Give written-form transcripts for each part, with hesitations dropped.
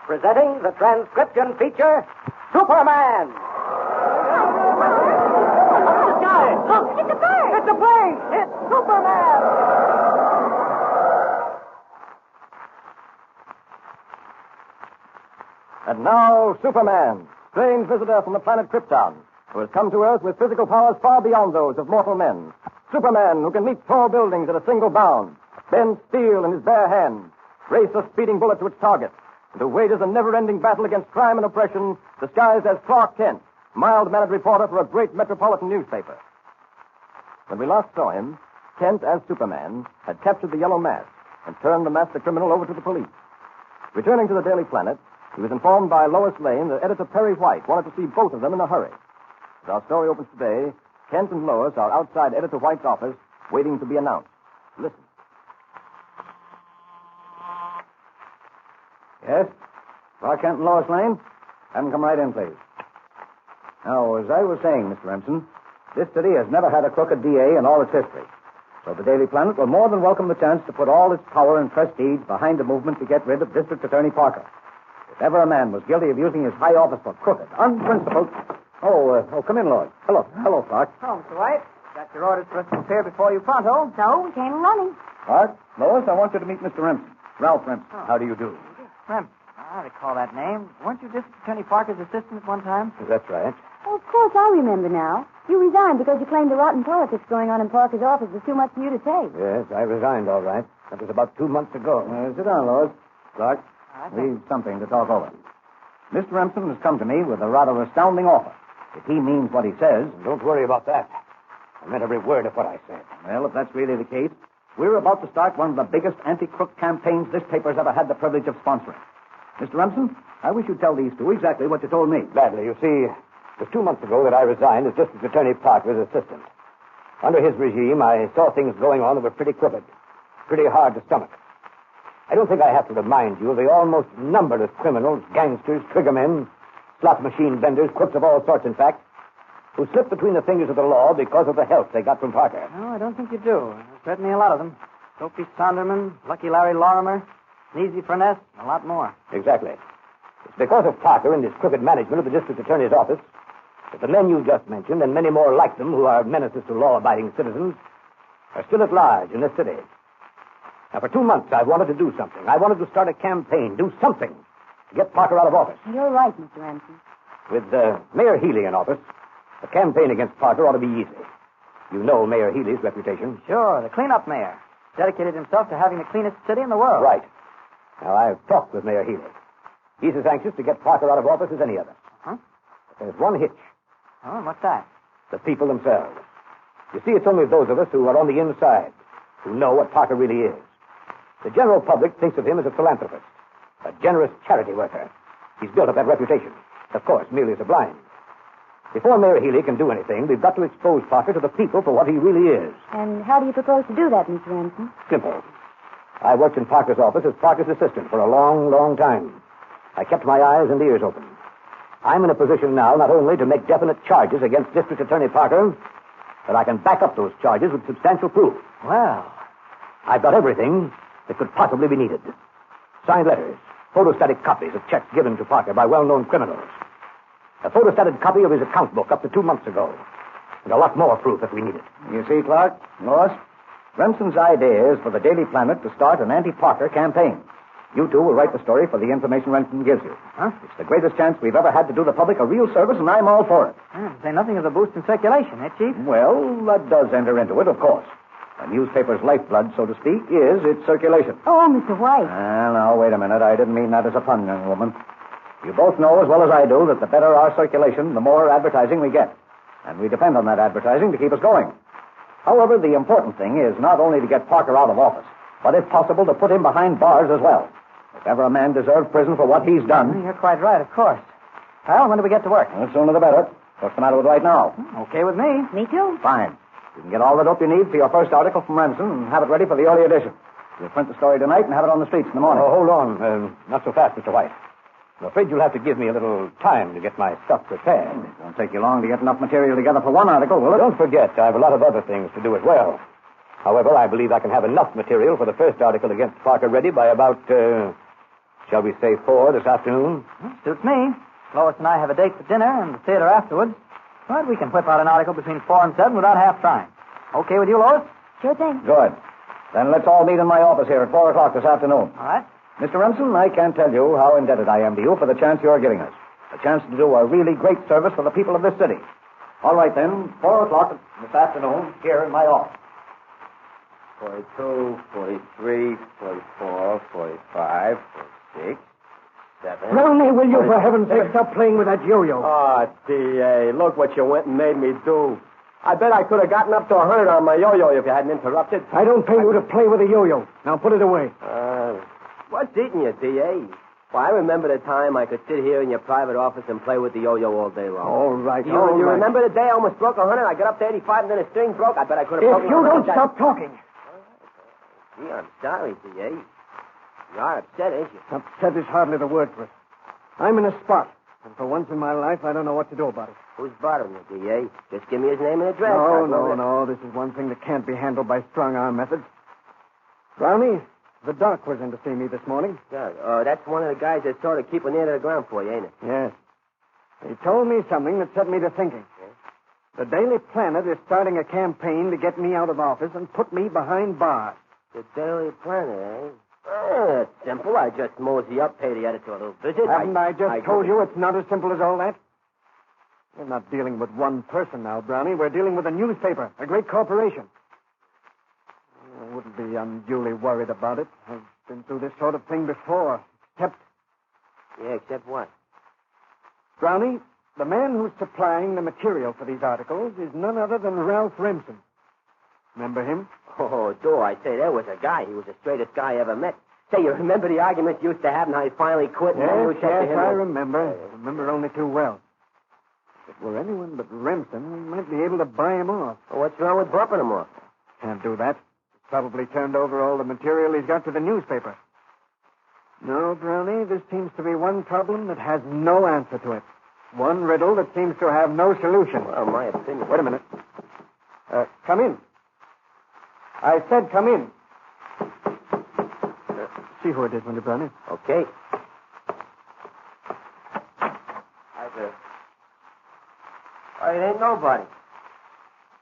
presenting the transcription feature, Superman. The sky! Look! It's a bird! It's a plane! It's Superman! And now, Superman, strange visitor from the planet Krypton, who has come to Earth with physical powers far beyond those of mortal men. Superman, who can leap tall buildings at a single bound, bend steel in his bare hands, race a speeding bullet to its target, and who wages a never-ending battle against crime and oppression, disguised as Clark Kent, mild-mannered reporter for a great metropolitan newspaper. When we last saw him, Kent, as Superman, had captured the Yellow Mask and turned the master criminal over to the police. Returning to the Daily Planet, he was informed by Lois Lane that editor Perry White wanted to see both of them in a hurry. As our story opens today, Kent and Lois are outside Editor White's office, waiting to be announced. Listen. Yes? Clark Kent and Lois Lane? Have them come right in, please. Now, as I was saying, Mr. Remsen, this city has never had a crooked DA in all its history. So the Daily Planet will more than welcome the chance to put all its power and prestige behind a movement to get rid of District Attorney Parker. If ever a man was guilty of using his high office for crooked, unprincipled... Oh, come in, Lois. Hello, Clark. Oh, Mr. White. Got your orders for us to appear before you pronto. So we came running. Clark, Lois, I want you to meet Mr. Remsen. Ralph Remsen. Oh. How do you do? Remsen. I recall that name. Weren't you District Attorney Parker's assistant at one time? That's right. Oh, of course, I remember now. You resigned because you claimed the rotten politics going on in Parker's office was too much for you to take. Yes, I resigned, all right. That was about 2 months ago. Sit down, Lois. Clark, we've something to talk over. Mr. Remsen has come to me with a rather astounding offer. If he means what he says... Don't worry about that. I meant every word of what I said. Well, if that's really the case, we're about to start one of the biggest anti-crook campaigns this paper's ever had the privilege of sponsoring. Mr. Remsen, I wish you'd tell these two exactly what you told me. Gladly. You see, it was 2 months ago that I resigned as District Attorney Parker's assistant. Under his regime, I saw things going on that were pretty crooked, pretty hard to stomach. I don't think I have to remind you of the almost numberless criminals, gangsters, triggermen, slot machine vendors, crooks of all sorts, in fact, who slipped between the fingers of the law because of the help they got from Parker. No, I don't think you do. There's certainly a lot of them. Soapy Sonderman, Lucky Larry Lorimer, Sneezy Furness, and a lot more. Exactly. It's because of Parker and his crooked management of the District Attorney's office that the men you just mentioned, and many more like them who are menaces to law-abiding citizens, are still at large in this city. Now, for 2 months, I've wanted to do something. I wanted to start a campaign, do something to get Parker out of office. You're right, Mr. Remsen. With Mayor Healy in office, a campaign against Parker ought to be easy. You know Mayor Healy's reputation. Sure, the cleanup mayor. Dedicated himself to having the cleanest city in the world. Right. Now, I've talked with Mayor Healy. He's as anxious to get Parker out of office as any other. Huh? But there's one hitch. Oh, and what's that? The people themselves. You see, it's only those of us who are on the inside who know what Parker really is. The general public thinks of him as a philanthropist, a generous charity worker. He's built up that reputation, of course, merely as a blind. Before Mayor Healy can do anything, we've got to expose Parker to the people for what he really is. And how do you propose to do that, Mr. Remsen? Simple. I worked in Parker's office as Parker's assistant for a long, long time. I kept my eyes and ears open. I'm in a position now not only to make definite charges against District Attorney Parker, but I can back up those charges with substantial proof. Well, I've got everything that could possibly be needed. Signed letters, photostatic copies of checks given to Parker by well-known criminals, a photostated copy of his account book up to 2 months ago, and a lot more proof if we need it. You see, Clark, Lois, Remsen's idea is for the Daily Planet to start an anti-Parker campaign. You two will write the story for the information Remsen gives you. Huh? It's the greatest chance we've ever had to do the public a real service, and I'm all for it. Say nothing of the boost in circulation, eh, Chief? Well, that does enter into it, of course. A newspaper's lifeblood, so to speak, is its circulation. Oh, Mr. White. Now, wait a minute. I didn't mean that as a pun, young woman. You both know as well as I do that the better our circulation, the more advertising we get. And we depend on that advertising to keep us going. However, the important thing is not only to get Parker out of office, but if possible to put him behind bars as well. If ever a man deserved prison for what he's done... You're quite right, of course. Well, when do we get to work? The sooner the better. What's the matter with right now? Okay with me. Me too. Fine. You can get all the dope you need for your first article from Remsen and have it ready for the early edition. We'll print the story tonight and have it on the streets in the morning. Oh, hold on. Not so fast, Mr. White. I'm afraid you'll have to give me a little time to get my stuff prepared. It won't take you long to get enough material together for one article, will it? Don't forget, I have a lot of other things to do as well. However, I believe I can have enough material for the first article against Parker ready by about Shall we say 4 this afternoon? Suits me. Lois and I have a date for dinner and the theater afterwards. But we can whip out an article between 4 and 7 without half trying. Okay with you, Lois? Sure thing. Good. Then let's all meet in my office here at 4 o'clock this afternoon. All right. Mr. Remsen, I can't tell you how indebted I am to you for the chance you're giving us. A chance to do a really great service for the people of this city. All right, then, 4 o'clock this afternoon here in my office. 42, 43, 44, 45, 46, 7. Brownie, will you, for heaven's sake, stop playing with that yo-yo? Oh, D.A., look what you went and made me do. I bet I could have gotten up to 100 on my yo-yo if you hadn't interrupted. I don't pay you to play with a yo-yo. Now put it away. What's eating you, D.A.? Well, I remember the time I could sit here in your private office and play with the yo-yo all day long. All right, You remember the day I almost broke 100? I got up to 85 and then a string broke. I bet I could have broken If you don't stop talking. Gee, I'm sorry, D.A. You are upset, ain't you? Upset is hardly the word for it. I'm in a spot, and for once in my life, I don't know what to do about it. Who's bothering you, D.A.? Just give me his name and address. No. This is one thing that can't be handled by strong-arm methods. Brownie, the doc was in to see me this morning. Yeah, that's one of the guys that's sort of keeping near to the ground for you, ain't it? Yes. He told me something that set me to thinking. Yes? The Daily Planet is starting a campaign to get me out of office and put me behind bars. The Daily Planet, eh? That's simple. I just mosey up, pay the editor a little visit. Haven't I just told you it's not as simple as all that? We're not dealing with one person now, Brownie. We're dealing with a newspaper, a great corporation. I wouldn't be unduly worried about it. I've been through this sort of thing before. Except... Yeah, except what? Brownie, the man who's supplying the material for these articles is none other than Ralph Remsen. Remember him? Oh, I say, there was a guy. He was the straightest guy I ever met. Say, you remember the arguments you used to have and how he finally quit? Yes, I remember. I remember only too well. If it were anyone but Remsen, we might be able to buy him off. Well, what's wrong with bumping him off? Can't do that. He's probably turned over all the material he's got to the newspaper. No, Brownie, this seems to be one problem that has no answer to it. One riddle that seems to have no solution. Well, my opinion... Wait a minute. Come in. I said come in. See who it is, Mr. Brownie. Okay. It ain't nobody.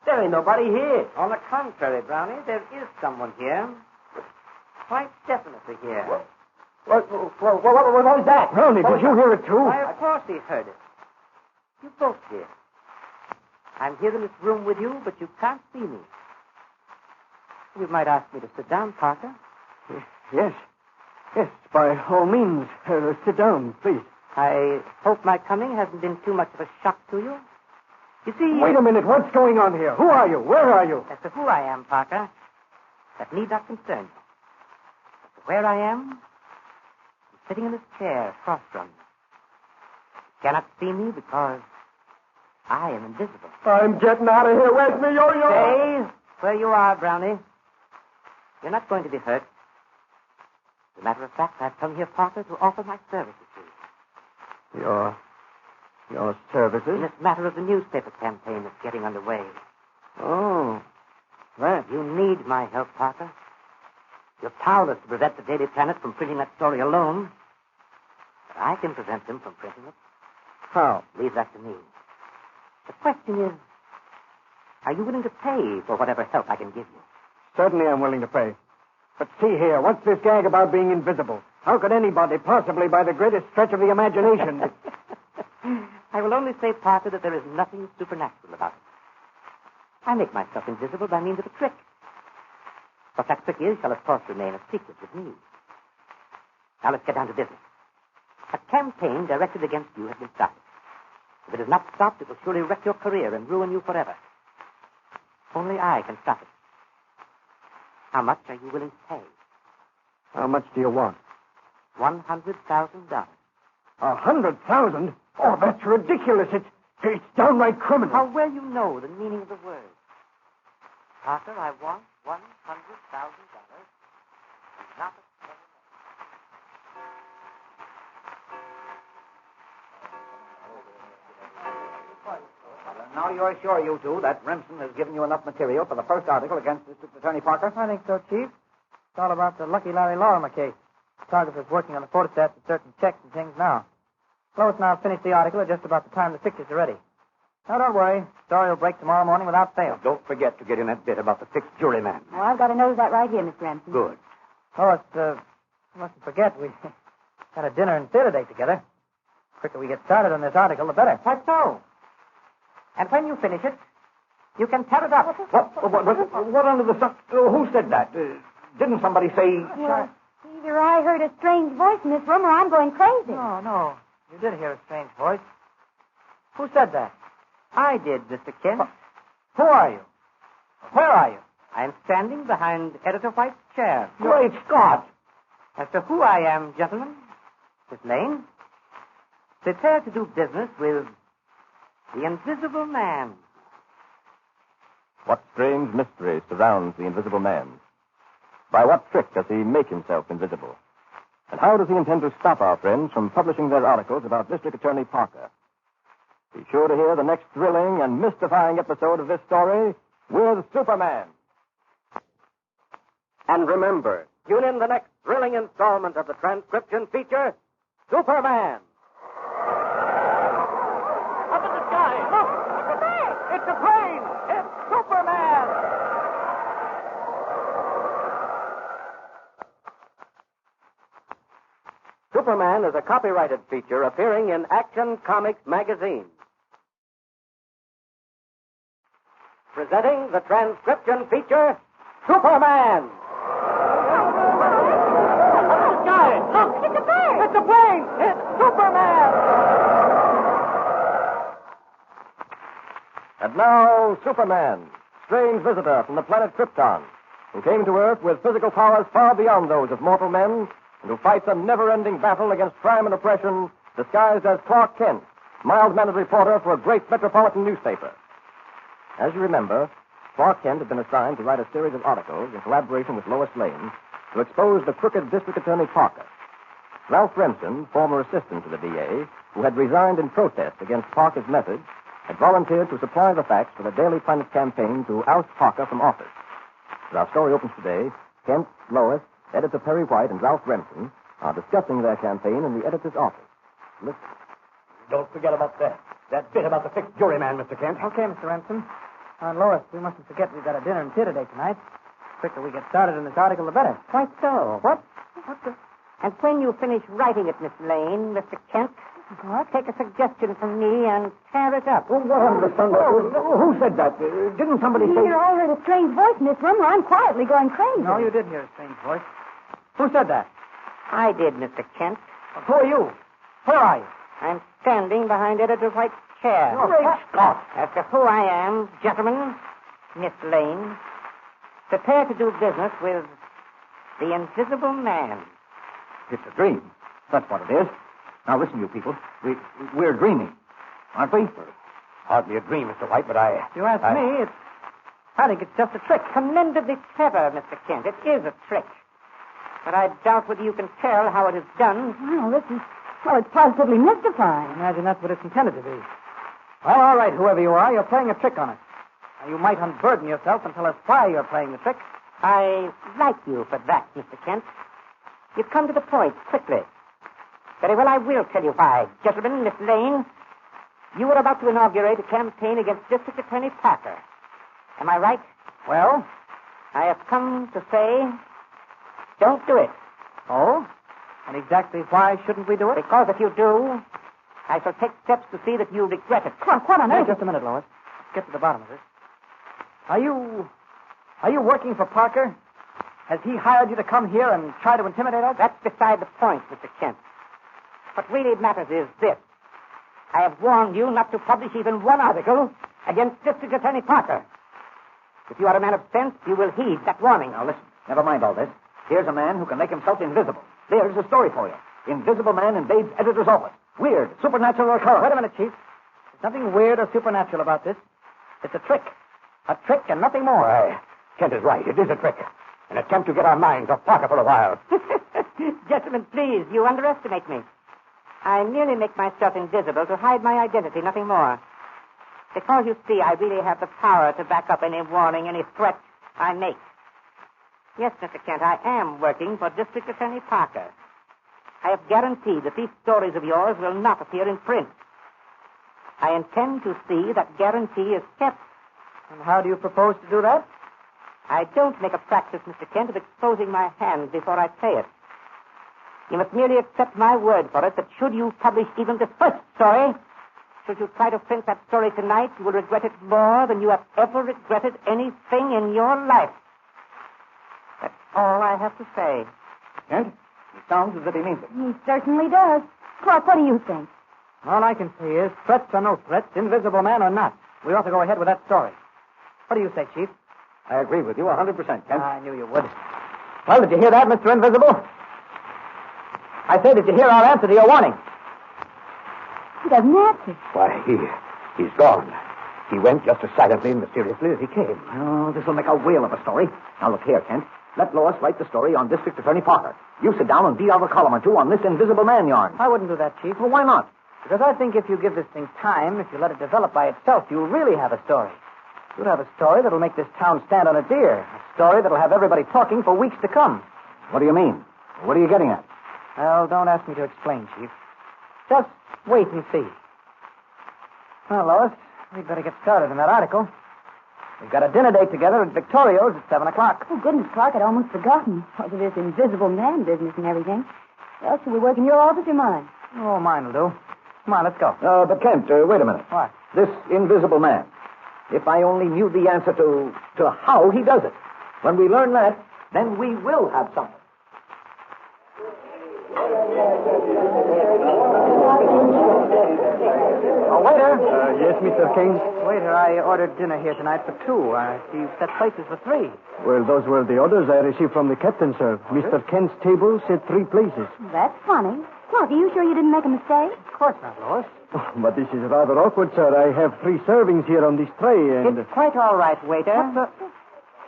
There ain't nobody here. On the contrary, Brownie, there is someone here. Quite definitely here. What was that? Brownie, did you hear it too? Why, of course he heard it. You both did. I'm here in this room with you, but you can't see me. You might ask me to sit down, Parker. Yes. Yes, by all means. Sit down, please. I hope my coming hasn't been too much of a shock to you. You see... Wait a minute. What's going on here? Who are you? Where are you? As to who I am, Parker, that need not concern you. As to where I am, I'm sitting in this chair across from you. You cannot see me because I am invisible. I'm getting out of here. Where's me yo-yo? Stay where you are, Brownie. You're not going to be hurt. As a matter of fact, I've come here, Parker, to offer my services to you. Your services? In this matter of the newspaper campaign that's getting underway. Oh, that. You need my help, Parker. You're powerless to prevent the Daily Planet from printing that story alone. But I can prevent them from printing it. How? Leave that to me. The question is, are you willing to pay for whatever help I can give you? Certainly I'm willing to pay. But see here, what's this gag about being invisible? How could anybody, possibly by the greatest stretch of the imagination... I will only say, Parker, that there is nothing supernatural about it. I make myself invisible by means of a trick. What that trick is shall, of course, remain a secret with me. Now let's get down to business. A campaign directed against you has been started. If it is not stopped, it will surely wreck your career and ruin you forever. Only I can stop it. How much are you willing to pay? How much do you want? $100,000. 100,000? Oh, that's ridiculous. It's downright criminal. How well you know the meaning of the word. Parker, I want $100,000. Not a Now you're sure, you two, that Remsen has given you enough material for the first article against District Attorney Parker? I think so, Chief. It's all about the Lucky Larry Lorimer case. photographer's working on the photostats of certain checks and things now. Lois and I'll finish the article at just about the time the pictures are ready. Now, don't worry. Story will break tomorrow morning without fail. Don't forget to get in that bit about the fixed juryman. Oh, I've got a note of that right here, Mr. Remsen. Good. Lois, you mustn't forget we had a dinner and theater date together. The quicker we get started on this article, the better. Quite so. And when you finish it, you can tear it up. What under the sun? Who said that? Didn't somebody say... Well, either I heard a strange voice in this room or I'm going crazy. No. You did hear a strange voice. Who said that? I did, Mr. Kent. Who are you? Where are you? I'm standing behind Editor White's chair. Great Scott! As to who I am, gentlemen, Miss Lane, prepare to do business with the Invisible Man. What strange mystery surrounds the Invisible Man? By what trick does he make himself invisible? And how does he intend to stop our friends from publishing their articles about District Attorney Parker? Be sure to hear the next thrilling and mystifying episode of this story with Superman. And remember, tune in the next thrilling installment of the transcription feature, Superman. Up in the sky! Look! It's a plane! It's a plane! It's Superman! Superman is a copyrighted feature appearing in Action Comics magazine. Presenting the transcription feature, Superman. Look, it's a bird. It's a plane! It's Superman! And now, Superman, strange visitor from the planet Krypton, who came to Earth with physical powers far beyond those of mortal men, and who fights a never-ending battle against crime and oppression, disguised as Clark Kent, mild-mannered reporter for a great metropolitan newspaper. As you remember, Clark Kent had been assigned to write a series of articles in collaboration with Lois Lane to expose the crooked District Attorney Parker. Ralph Remsen, former assistant to the DA, who had resigned in protest against Parker's methods, had volunteered to supply the facts for the Daily Planet campaign to oust Parker from office. As our story opens today, Kent, Lois, Editor Perry White, and Ralph Remsen are discussing their campaign in the editor's office. Listen. Don't forget about that bit about the fixed juryman, Mr. Kent. Okay, Mr. Remsen. And Lois, we mustn't forget we've got a dinner and theater date tonight. The quicker we get started on this article, the better. Quite so. What? And when you finish writing it, Miss Lane, Mr. Kent, take a suggestion from me and tear it up. What under the sun? Who said that? Didn't somebody say... Either I heard a strange voice in this room or I'm quietly going crazy. No, you did hear a strange voice. Who said that? I did, Mr. Kent. Who are you? Where are you? I'm standing behind Editor White's chair. Great Scott! As to who I am, gentlemen, Miss Lane, prepare to do business with the Invisible Man. It's a dream. That's what it is. Now, listen, you people. We're dreaming, aren't we? Hardly a dream, Mr. White, but If you ask me, I think it's just a trick. Commendably clever, Mr. Kent. It is a trick. But I doubt whether you can tell how it is done. Well, it's positively mystifying. I imagine that's what it's intended to be. Well, all right, whoever you are, you're playing a trick on us. Now, you might unburden yourself and tell us why you're playing the trick. I like you for that, Mr. Kent. You've come to the point quickly. Very well, I will tell you why. Gentlemen, Miss Lane, you are about to inaugurate a campaign against District Attorney Parker. Am I right? Well? I have come to say, don't do it. Oh? And exactly why shouldn't we do it? Because if you do, I shall take steps to see that you regret it. What on earth? Just a minute, Lois. Let's get to the bottom of this. Are you working for Parker? Has he hired you to come here and try to intimidate us? That's beside the point, Mr. Kent. What really matters is this. I have warned you not to publish even one article against District Attorney Parker. If you are a man of sense, you will heed that warning. Now, listen. Never mind all this. Here's a man who can make himself invisible. There's a story for you. Invisible man invades editor's office. Weird, supernatural occurrence. Wait a minute, Chief. There's nothing weird or supernatural about this. It's a trick. A trick and nothing more. Why, Kent is right. It is a trick. An attempt to get our minds off Parker for a while. Gentlemen, please, you underestimate me. I merely make myself invisible to hide my identity, nothing more. Because, you see, I really have the power to back up any warning, any threat I make. Yes, Mr. Kent, I am working for District Attorney Parker. I have guaranteed that these stories of yours will not appear in print. I intend to see that guarantee is kept. And how do you propose to do that? I don't make a practice, Mr. Kent, of exposing my hand before I say it. You must merely accept my word for it that should you publish even this first story, should you try to print that story tonight, you will regret it more than you have ever regretted anything in your life. That's all I have to say. Kent, it sounds as if he means it. He certainly does. Clark, what do you think? All I can say is, threats or no threats, Invisible Man or not, we ought to go ahead with that story. What do you say, Chief? I agree with you 100%, Kent. I knew you would. Well, did you hear that, Mr. Invisible? I say, did you hear our answer to your warning? He doesn't answer. Why, he's gone. He went just as silently and mysteriously as he came. Oh, this will make a whale of a story. Now, look here, Kent. Let Lois write the story on District Attorney Parker. You sit down and beat out a column or two on this Invisible Man yarn. I wouldn't do that, Chief. Well, why not? Because I think if you give this thing time, if you let it develop by itself, you'll really have a story. You'll have a story that'll make this town stand on its ear. A story that'll have everybody talking for weeks to come. What do you mean? What are you getting at? Well, don't ask me to explain, Chief. Just wait and see. Well, Lois, we'd better get started on that article. We've got a dinner date together at Victorio's at 7 o'clock. Oh, goodness, Clark, I'd almost forgotten. Because of this Invisible Man business and everything. Well, shall we work in your office or mine? Oh, mine will do. Come on, let's go. But Kent, wait a minute. What? This Invisible Man. If I only knew the answer to how he does it. When we learn that, then we will have something. Oh, waiter. Yes, Mr. King? Waiter, I ordered dinner here tonight for 2. He set places for 3. Well, those were the orders I received from the captain, sir. Mr. Kent's table said 3 places. That's funny. Clark, are you sure you didn't make a mistake? Of course not, Lois. Oh, but this is rather awkward, sir. I have 3 servings here on this tray, and... It's quite all right, waiter.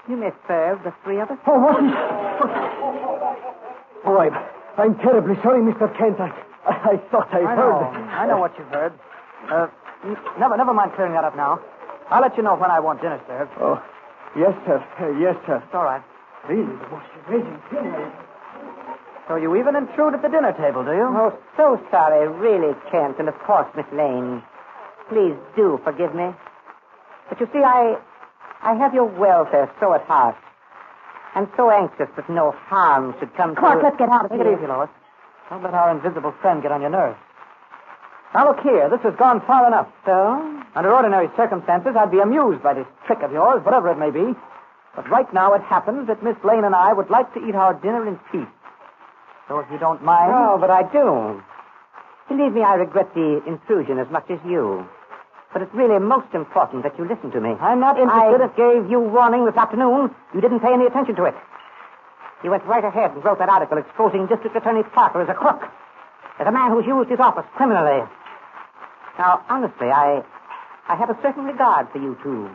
You may serve the 3 others. Oh, what is... Oh, I'm terribly sorry, Mr. Kent. I thought I heard... I know what you've heard. Never mind clearing that up now. I'll let you know when I want dinner served. Oh, yes, sir. Yes, sir. It's all right. Really, the most amazing thing. So you even intrude at the dinner table, do you? Oh, so sorry, really, Kent, and of course, Miss Lane. Please do forgive me. But you see, I have your welfare so at heart. I'm so anxious that no harm should come Clark, to... let's get out of Take here. it easy, Lois. Don't let our invisible friend get on your nerves. Now, look here. This has gone far enough. So? Under ordinary circumstances, I'd be amused by this trick of yours, whatever it may be. But right now it happens that Miss Lane and I would like to eat our dinner in peace. So if you don't mind... No, but I do. Believe me, I regret the intrusion as much as you. But it's really most important that you listen to me. I'm not interested. I gave you warning this afternoon. You didn't pay any attention to it. You went right ahead and wrote that article exposing District Attorney Parker as a crook, as a man who's used his office criminally. Now, honestly, I have a certain regard for you two.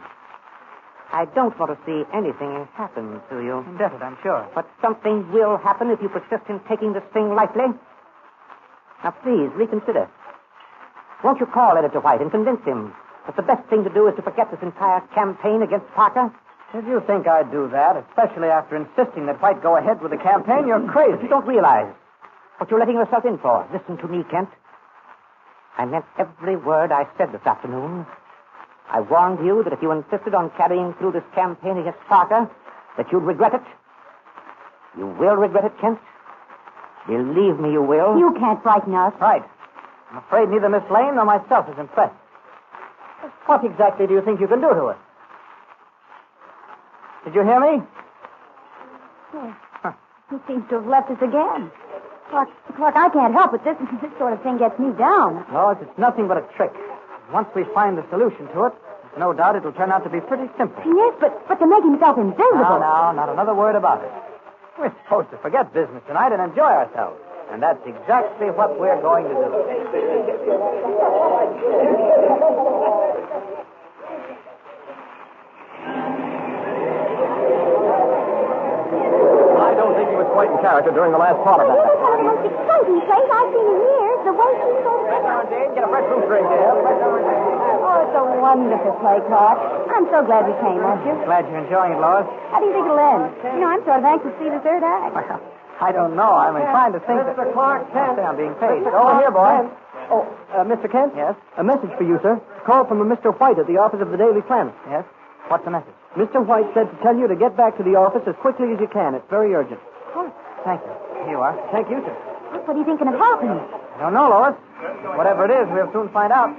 I don't want to see anything happen to you. Indebted, I'm sure. But something will happen if you persist in taking this thing lightly. Now, please, reconsider. Won't you call Editor White and convince him that the best thing to do is to forget this entire campaign against Parker? If you think I'd do that, especially after insisting that White go ahead with the campaign, you're crazy. But you don't realize what you're letting yourself in for. Listen to me, Kent. I meant every word I said this afternoon. I warned you that if you insisted on carrying through this campaign against Parker, that you'd regret it. You will regret it, Kent. Believe me, you will. You can't frighten us. Right. I'm afraid neither Miss Lane nor myself is impressed. What exactly do you think you can do to her? Did you hear me? Yes. He seems to have left us again. Clark, I can't help it. This sort of thing gets me down. No, it's nothing but a trick. Once we find the solution to it, there's no doubt it'll turn out to be pretty simple. Yes, but to make himself invisible. No, not another word about it. We're supposed to forget business tonight and enjoy ourselves. And that's exactly what we're going to do. I don't think he was quite in character during the last part of that. This is one of the most exciting plays I've seen in years. The way she's so... Get a fresh fruit drink here. Oh, it's a wonderful play, Clark. I'm so glad we came, aren't you? Glad you're enjoying it, Lois. How do you think it'll end? I'm sort of anxious to see the third act. Well, I don't know. I'm inclined to think Mr. Clark Kent. I'm being paid. Mr. Over here, boy. Kent. Oh, Mr. Kent? Yes? A message for you, sir. Call from a Mr. White at the office of the Daily Planet. Yes? What's the message? Mr. White said to tell you to get back to the office as quickly as you can. It's very urgent. Oh, Thank you. Here you are. Thank you, sir. what are you thinking of happening? I don't know, Lois. Whatever it is, we'll soon find out.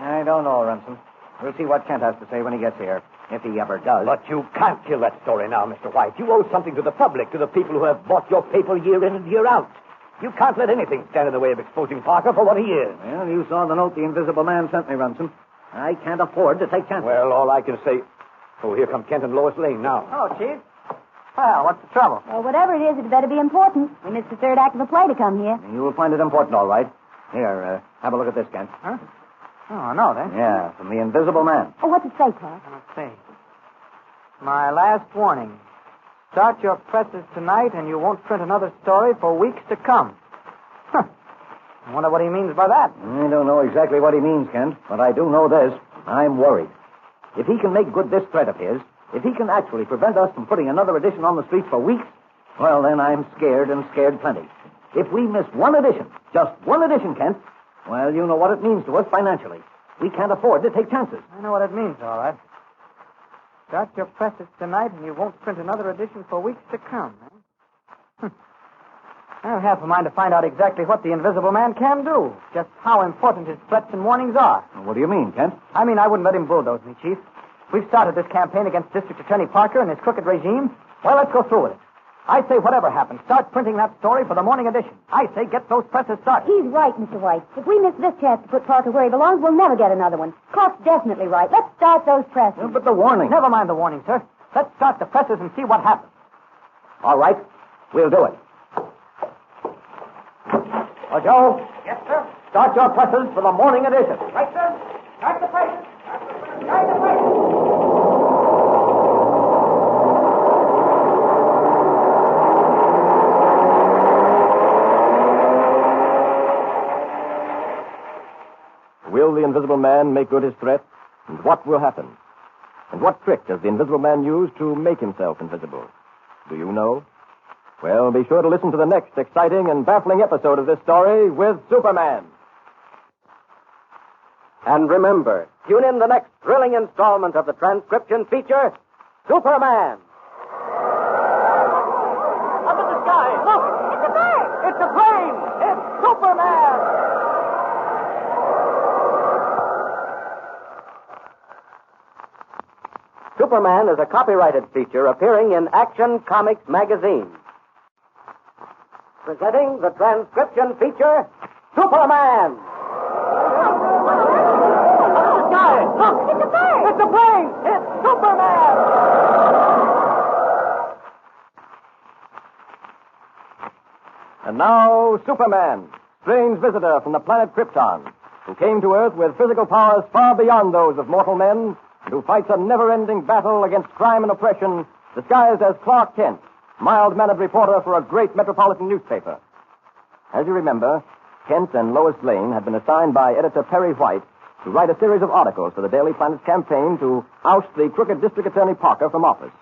I don't know, Remsen. We'll see what Kent has to say when he gets here, if he ever does. But you can't kill that story now, Mr. White. You owe something to the public, to the people who have bought your paper year in and year out. You can't let anything stand in the way of exposing Parker for what he is. Well, you saw the note the invisible man sent me, Remsen. I can't afford to take chances. Well, all I can say... Oh, here come Kent and Lois Lane now. Oh, Chief. Well, what's the trouble? Well, whatever it is, it better be important. We missed the third act of a play to come here. You will find it important, all right. Here, have a look at this, Kent. Huh? Oh, no, then. Yeah, from the invisible man. Oh, what's it say, Clark? Let's see. My last warning. Start your presses tonight and you won't print another story for weeks to come. Huh. I wonder what he means by that. I don't know exactly what he means, Kent, but I do know this. I'm worried. If he can make good this threat of his, if he can actually prevent us from putting another edition on the streets for weeks, well, then I'm scared and scared plenty. If we miss one edition, just one edition, Kent, well, you know what it means to us financially. We can't afford to take chances. I know what it means, all right. Start your presses tonight and you won't print another edition for weeks to come. Eh? I have a mind to find out exactly what the invisible man can do. Just how important his threats and warnings are. What do you mean, Kent? I mean, I wouldn't let him bulldoze me, Chief. We've started this campaign against District Attorney Parker and his crooked regime. Well, let's go through with it. I say whatever happens, start printing that story for the morning edition. I say get those presses started. He's right, Mr. White. If we miss this chance to put Parker where he belongs, we'll never get another one. Clark's definitely right. Let's start those presses. But the warning. Never mind the warning, sir. Let's start the presses and see what happens. All right, we'll do it. Well, Joe. Yes, sir. Start your presses for the morning edition. Right, sir. Start the presses. Start the presses. Will the invisible man make good his threat? And what will happen? And what trick does the invisible man use to make himself invisible? Do you know? Well, be sure to listen to the next exciting and baffling episode of this story with Superman. And remember, tune in the next thrilling installment of the transcription feature, Superman. Up in the sky, look! It's a bird! It's a plane! It's Superman! Superman is a copyrighted feature appearing in Action Comics magazine. Presenting the transcription feature, Superman! Guys, look! It's a plane! It's a plane! It's Superman! And now, Superman, strange visitor from the planet Krypton, who came to Earth with physical powers far beyond those of mortal men, and who fights a never-ending battle against crime and oppression, disguised as Clark Kent, mild-mannered reporter for a great metropolitan newspaper. As you remember, Kent and Lois Lane had been assigned by editor Perry White to write a series of articles for the Daily Planet's campaign to oust the crooked District Attorney Parker from office.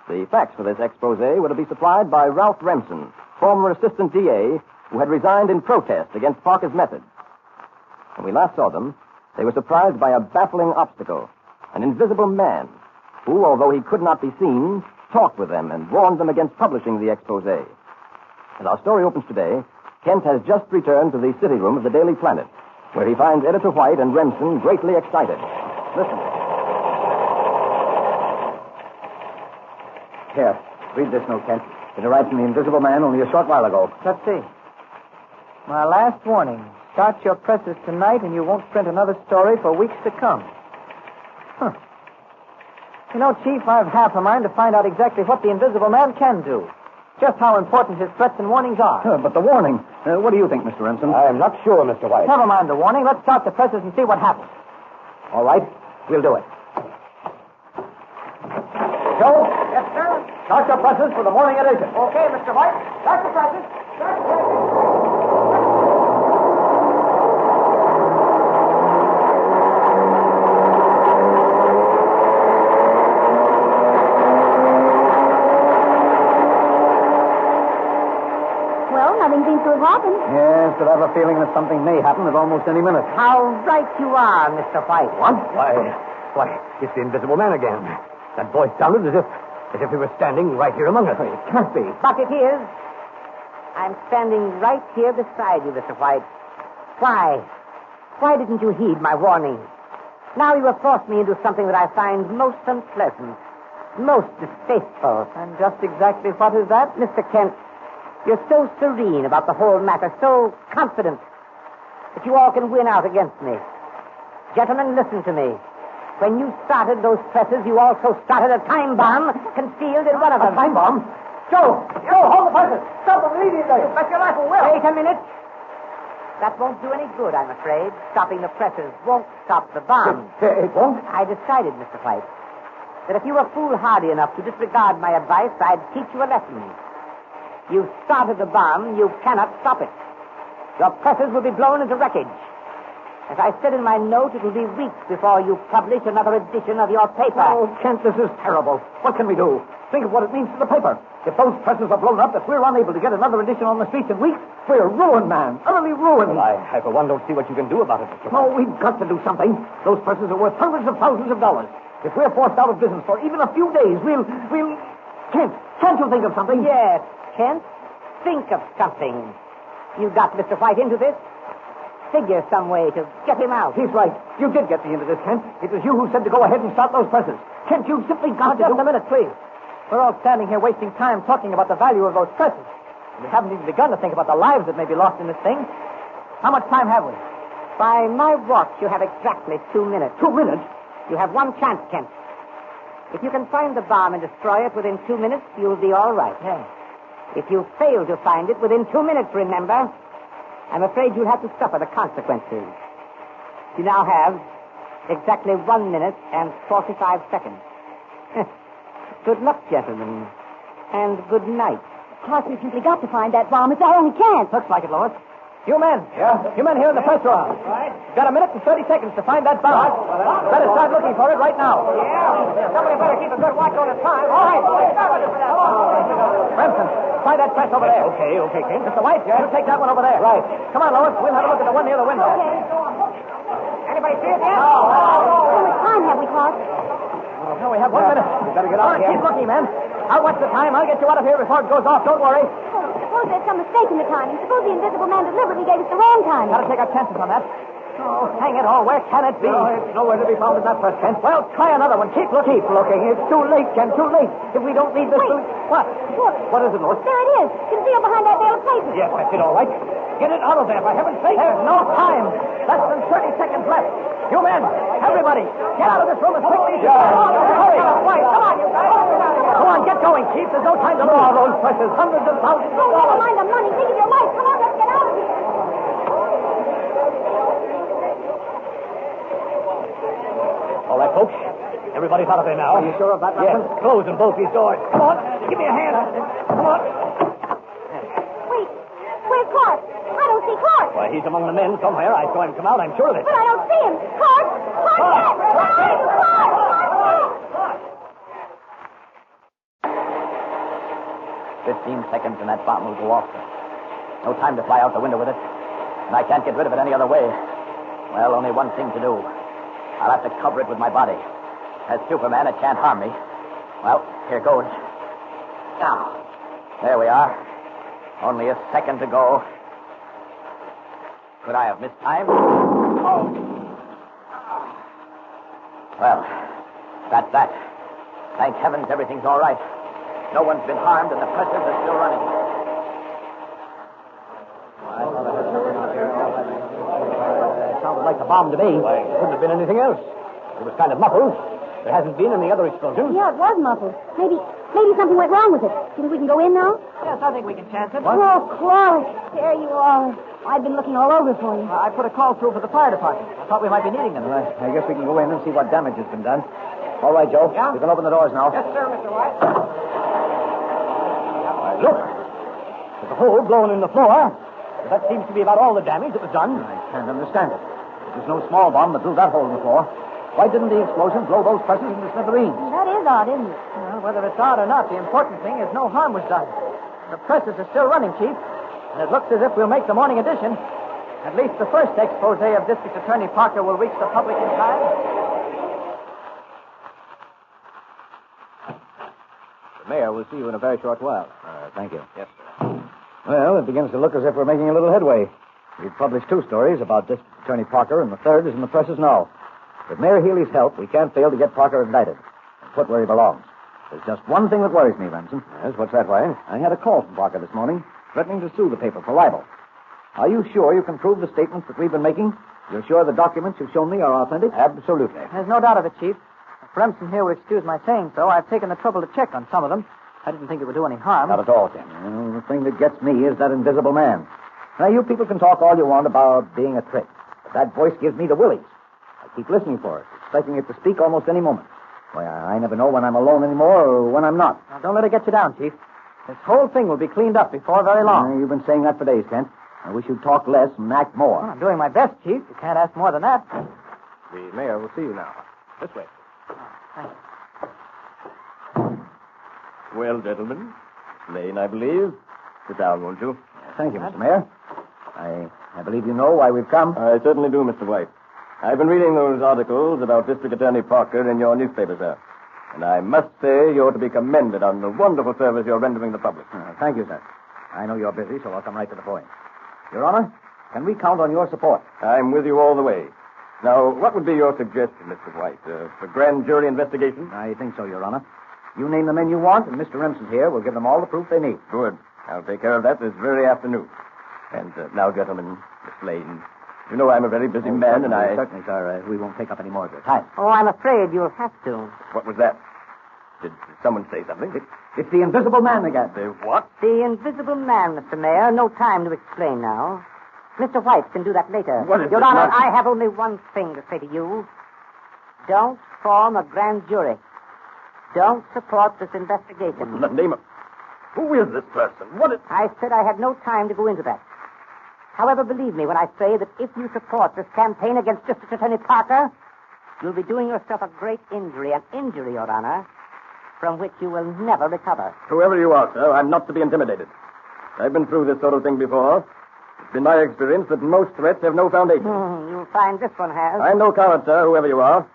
The facts for this expose were to be supplied by Ralph Remsen, former assistant DA, who had resigned in protest against Parker's methods. When we last saw them, they were surprised by a baffling obstacle, an invisible man, who, although he could not be seen, talked with them and warned them against publishing the expose. As our story opens today, Kent has just returned to the city room of the Daily Planet, where he finds Editor White and Remsen greatly excited. Listen. Here, read this note, Kent. It arrived from the invisible man only a short while ago. Let's see. My last warning. Start your presses tonight and you won't print another story for weeks to come. Huh. You know, Chief, I've half a mind to find out exactly what the invisible man can do. Just how important his threats and warnings are. But the warning. What do you think, Mr. Remsen? I'm not sure, Mr. White. Never mind the warning. Let's start the presses and see what happens. All right, we'll do it. Joe? Yes, sir? Start your presses for the morning edition. Okay, Mr. White. Start the presses. Start the presses. Yes, but I have a feeling that something may happen at almost any minute. How right you are, Mr. White. What? Why, it's the Invisible Man again. That voice sounded as if he were standing right here among us. It can't be. But it is. I'm standing right here beside you, Mr. White. Why? Why didn't you heed my warning? Now you have forced me into something that I find most unpleasant, most distasteful. And just exactly what is that? Mr. Kent, you're so serene about the whole matter, so confident that you all can win out against me. Gentlemen, listen to me. When you started those presses, you also started a time bomb concealed in one of them. A time bomb? Joe, hold the presses. Stop them immediately. Bet your life it will. Wait a minute. That won't do any good, I'm afraid. Stopping the presses won't stop the bomb. It won't? I decided, Mr. White, that if you were foolhardy enough to disregard my advice, I'd teach you a lesson. You've started the bomb. You cannot stop it. Your presses will be blown into wreckage. As I said in my note, it will be weeks before you publish another edition of your paper. Oh, Kent, this is terrible. What can we do? Think of what it means to the paper. If those presses are blown up, if we're unable to get another edition on the streets in weeks, we're ruined, man. Utterly ruined. Well, I for one, don't see what you can do about it, Mr. No, we've got to do something. Those presses are worth hundreds of thousands of dollars. If we're forced out of business for even a few days, we'll... Kent, can't you think of something? Yes, Kent. Think of something. You got Mr. White into this? Figure some way to get him out. He's right. You did get me into this, Kent. It was you who said to go ahead and start those presses. Kent, you've simply got to Just a minute, please. We're all standing here wasting time talking about the value of those presses. We haven't even begun to think about the lives that may be lost in this thing. How much time have we? By my watch, you have exactly 2 minutes. 2 minutes? You have one chance, Kent. If you can find the bomb and destroy it within 2 minutes, you'll be all right. Yeah. If you fail to find it within 2 minutes, remember, I'm afraid you'll have to suffer the consequences. You now have exactly 1 minute and 45 seconds. Good luck, gentlemen, and good night. Clark, we've simply got to find that bomb. It's our only chance. Looks like it, Lois. You men. Yeah? You men here in the press room. Right. Got a minute and 30 seconds to find that bomb. Better start looking for it right now. Yeah. Somebody better keep a good watch on the time. All right. Remsen, try that press over there. Okay, Kent. Mr. White, you take that one over there. Right. Come on, Lois. We'll have a look at the one near the window. Okay. Anybody see it yet? How much time have we, Clark? No, we have 1 minute. We better get Come on, out of here. keep looking, man. I'll watch the time. I'll get you out of here before it goes off. Don't worry. Suppose there's some mistake in the timing. Suppose the Invisible Man deliberately gave us the wrong timing. Gotta take our chances on that. Oh, hang it all. Where can it be? No, it's nowhere to be found in that press, Kent. Well, try another one. Keep looking. Keep looking. It's too late, Kent. Too late. If we don't need this... Wait. What? Look. What is it, Lois? There it is. Concealed behind that bale of paper. Yes, that's it, all right. Get it out of there, for heaven's sake. There's no time. Less than 30 seconds left. You men, everybody, get out of this room as quickly as you can. Hurry. Wait, come on, you guys. Come on, get going, Chief. There's no time to lose. Oh, those presses. Hundreds of thousands of Oh, never dollars. mind the money. Think of your life. Come on, let's get out of here. All right, folks. Everybody's out of there now. Are you sure of that, Yes, Remsen? closing both these doors. Come on, give me a hand. Come on. Wait. Where's Clark? I don't see Clark. Why, he's among the men somewhere. I saw him come out. I'm sure of it. But I don't see him. Clark! Clark! Kent! Where are you? Clark! Clark! 15 seconds and that bomb will go off. No time to fly out the window with it. And I can't get rid of it any other way. Well, only one thing to do. I'll have to cover it with my body. As Superman, it can't harm me. Well, here goes. Now, there we are. Only a second to go. Could I have missed time? Oh. Well, that's that. Thank heavens everything's all right. No one's been harmed and the presses are still running. Sounded like the bomb to me. Why, it couldn't have been anything else. It was kind of muffled. There hasn't been any other explosions. Yeah, it was muffled. Maybe something went wrong with it. Do you think we can go in now? Yes, I think we can chance it. Oh, Clark. There you are. I've been looking all over for you. I put a call through for the fire department. I thought we might be needing them. Right. I guess we can go in and see what damage has been done. All right, Joe. Yeah? You can open the doors now. Yes, sir, Mr. White. Why, look. There's a hole blown in the floor. That seems to be about all the damage that was done. I can't understand it. It was no small bomb that blew that hole in the floor. Why didn't the explosion blow those presses into smithereens? That is odd, isn't it? Well, whether it's odd or not, the important thing is no harm was done. The presses are still running, Chief. And it looks as if we'll make the morning edition. At least the first expose of District Attorney Parker will reach the public in time. The mayor will see you in a very short while. Thank you. Yes, sir. Well, it begins to look as if we're making a little headway. We've published 2 stories about District Attorney Parker, and the third is in the presses now. With Mayor Healy's help, we can't fail to get Parker indicted and put where he belongs. There's just one thing that worries me, Remsen. Yes, what's that, White? I had a call from Parker this morning, threatening to sue the paper for libel. Are you sure you can prove the statements that we've been making? You're sure the documents you've shown me are authentic? Absolutely. There's no doubt of it, Chief. If Remsen here will excuse my saying so, I've taken the trouble to check on some of them. I didn't think it would do any harm. Not at all, Ken. Well, the thing that gets me is that invisible man. Now, you people can talk all you want about being a trick, but that voice gives me the willies. I keep listening for it, expecting it to speak almost any moment. Why, I never know when I'm alone anymore or when I'm not. Now, don't let it get you down, Chief. This whole thing will be cleaned up before very long. You've been saying that for days, Kent. I wish you'd talk less and act more. Well, I'm doing my best, Chief. You can't ask more than that. The mayor will see you now. This way. Thank you. Well, gentlemen, Lane, I believe. Sit down, won't you? Thank you, Mr. Mayor. I believe you know why we've come. I certainly do, Mr. White. I've been reading those articles about District Attorney Parker in your newspaper, sir. And I must say you're to be commended on the wonderful service you're rendering the public. Thank you, sir. I know you're busy, so I'll come right to the point. Your Honor, can we count on your support? I'm with you all the way. Now, what would be your suggestion, Mr. White? A grand jury investigation? I think so, Your Honor. You name the men you want, and Mr. Remsen here will give them all the proof they need. Good. I'll take care of that this very afternoon. And now, gentlemen, Miss Lane, you know I'm a very busy man, and I... Certainly, sir. We won't take up any more of your time. Oh, I'm afraid you'll have to. What was that? Did someone say something? It's the invisible man again. The what? The invisible man, Mr. Mayor. No time to explain now. Mr. White can do that later. What is Your this Honor, nonsense? I have only one thing to say to you. Don't form a grand jury. Don't support this investigation. In the name of... Who is this person? What is... I said I had no time to go into that. However, believe me when I say that if you support this campaign against District Attorney Parker, you'll be doing yourself a great injury, an injury, Your Honor, from which you will never recover. Whoever you are, sir, I'm not to be intimidated. I've been through this sort of thing before. It's been my experience that most threats have no foundation. You'll find this one has. I'm no coward, sir, whoever you are.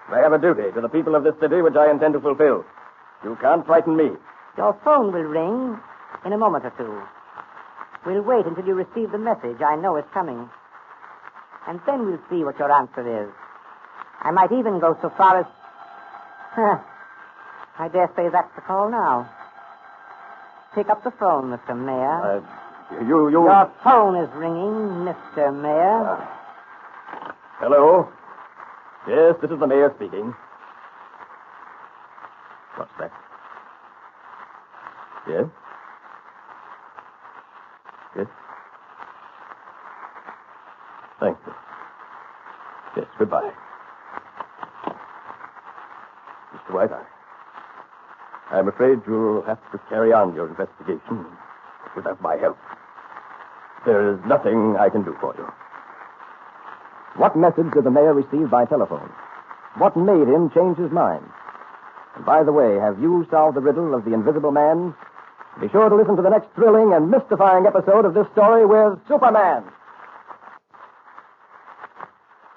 I have a duty to the people of this city which I intend to fulfill. You can't frighten me. Your phone will ring in a moment or two. We'll wait until you receive the message I know is coming. And then we'll see what your answer is. I might even go so far as... I dare say that's the call now. Pick up the phone, Mr. Mayor. You... Your phone is ringing, Mr. Mayor. Hello? Yes, this is the mayor speaking. What's that? Yes? Yes? Thank you. Yes, goodbye. Mr. White, I'm afraid you'll have to carry on your investigation without my help. There is nothing I can do for you. What message did the mayor receive by telephone? What made him change his mind? And by the way, have you solved the riddle of the invisible man? Be sure to listen to the next thrilling and mystifying episode of this story with Superman.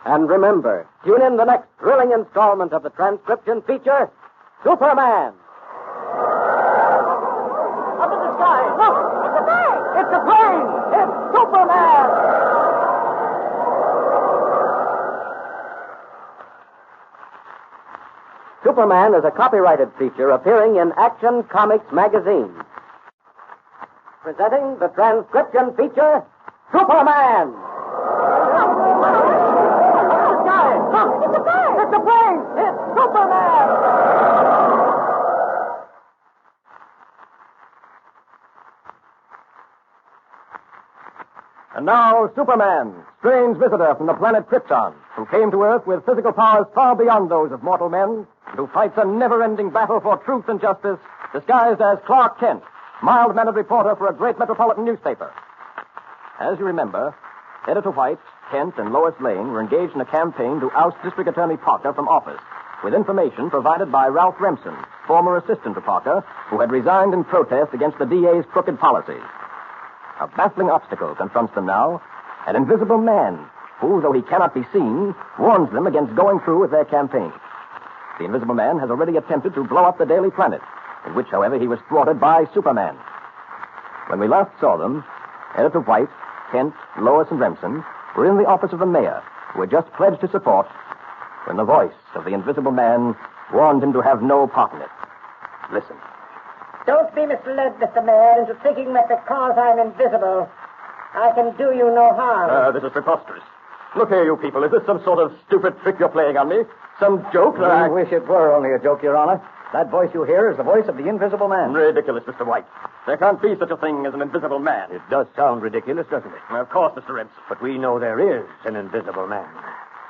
And remember, tune in the next thrilling installment of the transcription feature, Superman. Up in the sky, look! It's a plane! It's a plane! It's Superman! Superman is a copyrighted feature appearing in Action Comics magazine. Presenting the transcription feature, Superman! It's a plane! It's a plane! It's Superman! And now, Superman, strange visitor from the planet Krypton, who came to Earth with physical powers far beyond those of mortal men, and who fights a never-ending battle for truth and justice, disguised as Clark Kent, mild-mannered reporter for a great metropolitan newspaper. As you remember, Editor White, Kent, and Lois Lane were engaged in a campaign to oust District Attorney Parker from office, with information provided by Ralph Remsen, former assistant to Parker, who had resigned in protest against the DA's crooked policies. A baffling obstacle confronts them now. An invisible man who, though he cannot be seen, warns them against going through with their campaign. The invisible man has already attempted to blow up the Daily Planet, in which, however, he was thwarted by Superman. When we last saw them, Editor White, Kent, Lois, and Remsen were in the office of the mayor, who had just pledged his support, when the voice of the invisible man warned him to have no part in it. Listen. Don't be misled, Mr. Mayor, into thinking that because I'm invisible, I can do you no harm. This is preposterous. Look here, you people. Is this some sort of stupid trick you're playing on me? Some joke that I wish it were only a joke, Your Honor. That voice you hear is the voice of the invisible man. Ridiculous, Mr. White. There can't be such a thing as an invisible man. It does sound ridiculous, doesn't it? Of course, Mr. Remsen. But we know there is an invisible man.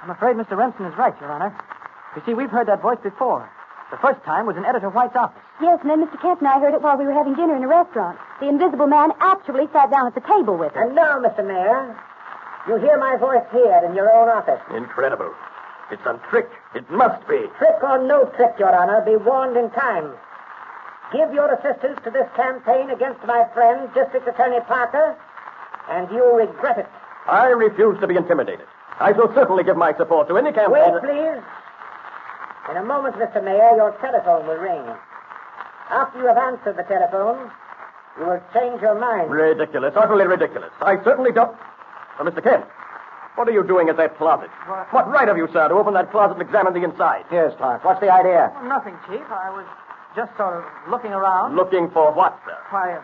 I'm afraid Mr. Remsen is right, Your Honor. You see, we've heard that voice before. The first time was in Editor White's office. Yes, and then Mr. Kent and I heard it while we were having dinner in a restaurant. The invisible man actually sat down at the table with us. And now, Mr. Mayor, you hear my voice here in your own office. Incredible. It's some trick. It must be. Trick or no trick, Your Honor, be warned in time. Give your assistance to this campaign against my friend, District Attorney Parker, and you'll regret it. I refuse to be intimidated. I shall certainly give my support to any campaign... Wait, please. In a moment, Mr. Mayor, your telephone will ring. After you have answered the telephone, you will change your mind. Ridiculous. Utterly ridiculous. I certainly don't... Mr. Kent, what are you doing at that closet? What right have you, sir, to open that closet and examine the inside? Yes, Clark. What's the idea? Well, nothing, Chief. I was just sort of looking around. Looking for what, sir? Why,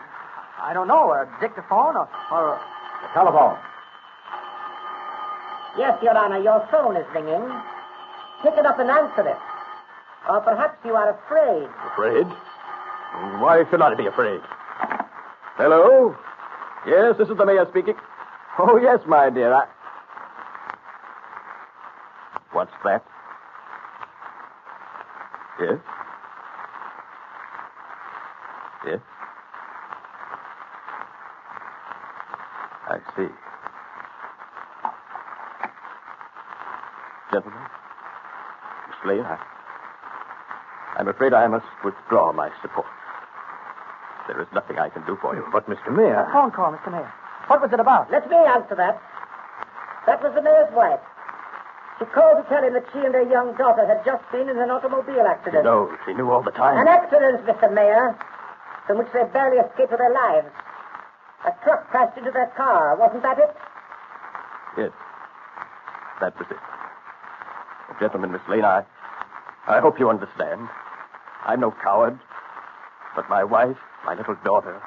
I don't know, a dictaphone or a... The telephone. Yes, Your Honor, your phone is ringing. Pick it up and answer it. Or perhaps you are afraid. Afraid? Why should I be afraid? Hello? Yes, this is the mayor speaking. Oh, yes, my dear. What's that? Yes? Yes? I see. Gentlemen, Miss Lane, I'm afraid I must withdraw my support. There is nothing I can do for you. But, Mr. Mayor... A phone call, Mr. Mayor. What was it about? Let me answer that. That was the mayor's wife. She called to tell him that she and her young daughter had just been in an automobile accident. No, she knew all the time. An accident, Mr. Mayor, from which they barely escaped with their lives. A truck crashed into their car. Wasn't that it? Yes. That was it. Gentlemen, Miss Lane, I hope you understand. I'm no coward. But my wife, my little daughter,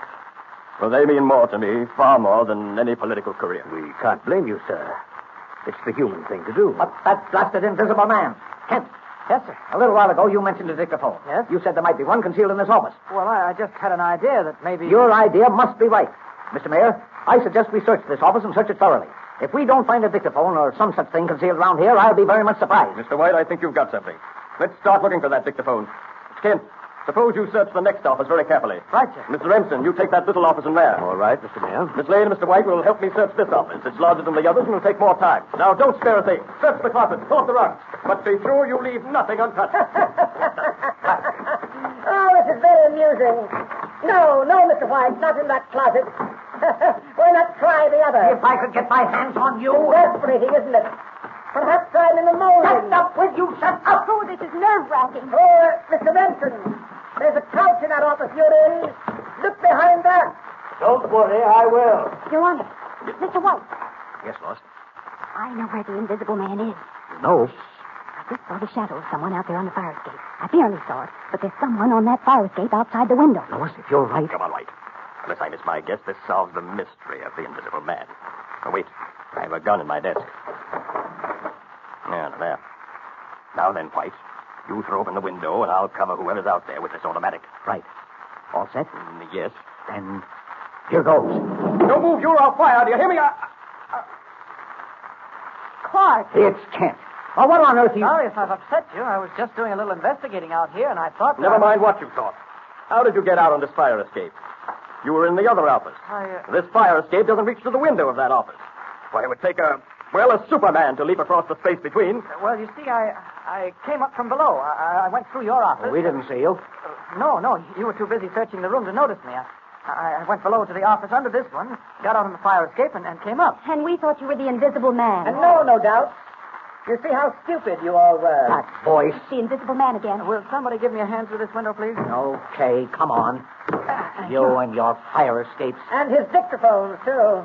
well, they mean more to me, far more than any political career. We can't blame you, sir. It's the human thing to do. What's that blasted invisible man? Kent. Yes, sir. A little while ago, you mentioned a dictaphone. Yes? You said there might be one concealed in this office. Well, I just had an idea that maybe... Your idea must be right. Mr. Mayor, I suggest we search this office and search it thoroughly. If we don't find a dictaphone or some such thing concealed around here, I'll be very much surprised. Mr. White, I think you've got something. Let's start looking for that dictaphone. Kent, suppose you search the next office very carefully. Right, sir. Mr. Remsen, you take that little office in there. All right, Mr. Mayor. Miss Lane and Mr. White will help me search this office. It's larger than the others and will take more time. Now, don't spare a thing. Search the closet, pull up the rugs. But be sure you leave nothing untouched. Oh, this is very amusing. No, Mr. White, not in that closet. Why not try the other? If I could get my hands on you... Desperately, isn't it? Perhaps I'm in the mold. Shut up, will you? Shut up! Oh, this is nerve-wracking. Oh, Mr. Benson, there's a couch in that office you're in. Look behind that. Don't worry, I will. Your Honor, Mr. White, Yes, Lois. I know where the invisible man is. No. I just saw the shadow of someone out there on the fire escape. I barely saw it, but there's someone on that fire escape outside the window. Lois, if you're right... Come on, White. Unless I miss my guess, this solves the mystery of the invisible man. Oh, wait. I have a gun in my desk. Yeah, there. Now then, White, you throw open the window, and I'll cover whoever's out there with this automatic. Right. All set? Yes. Then here goes. Don't move, you or I'll fire. Do you hear me? Clark! It's Kent. Oh, what on earth are you... Sorry if I've upset you. I was just doing a little investigating out here, and I thought... Never mind what you thought. How did you get out on this fire escape? You were in the other office. This fire escape doesn't reach to the window of that office. Why, it would take a Superman to leap across the space between. Well, you see, I came up from below. I went through your office. We didn't see you. No, you were too busy searching the room to notice me. I went below to the office under this one, got out on the fire escape and came up. And we thought you were the invisible man. And no doubt. You see how stupid you all were. That voice. The invisible man again. Will somebody give me a hand through this window, please? Okay, come on. You and your fire escapes. And his dictaphones, too.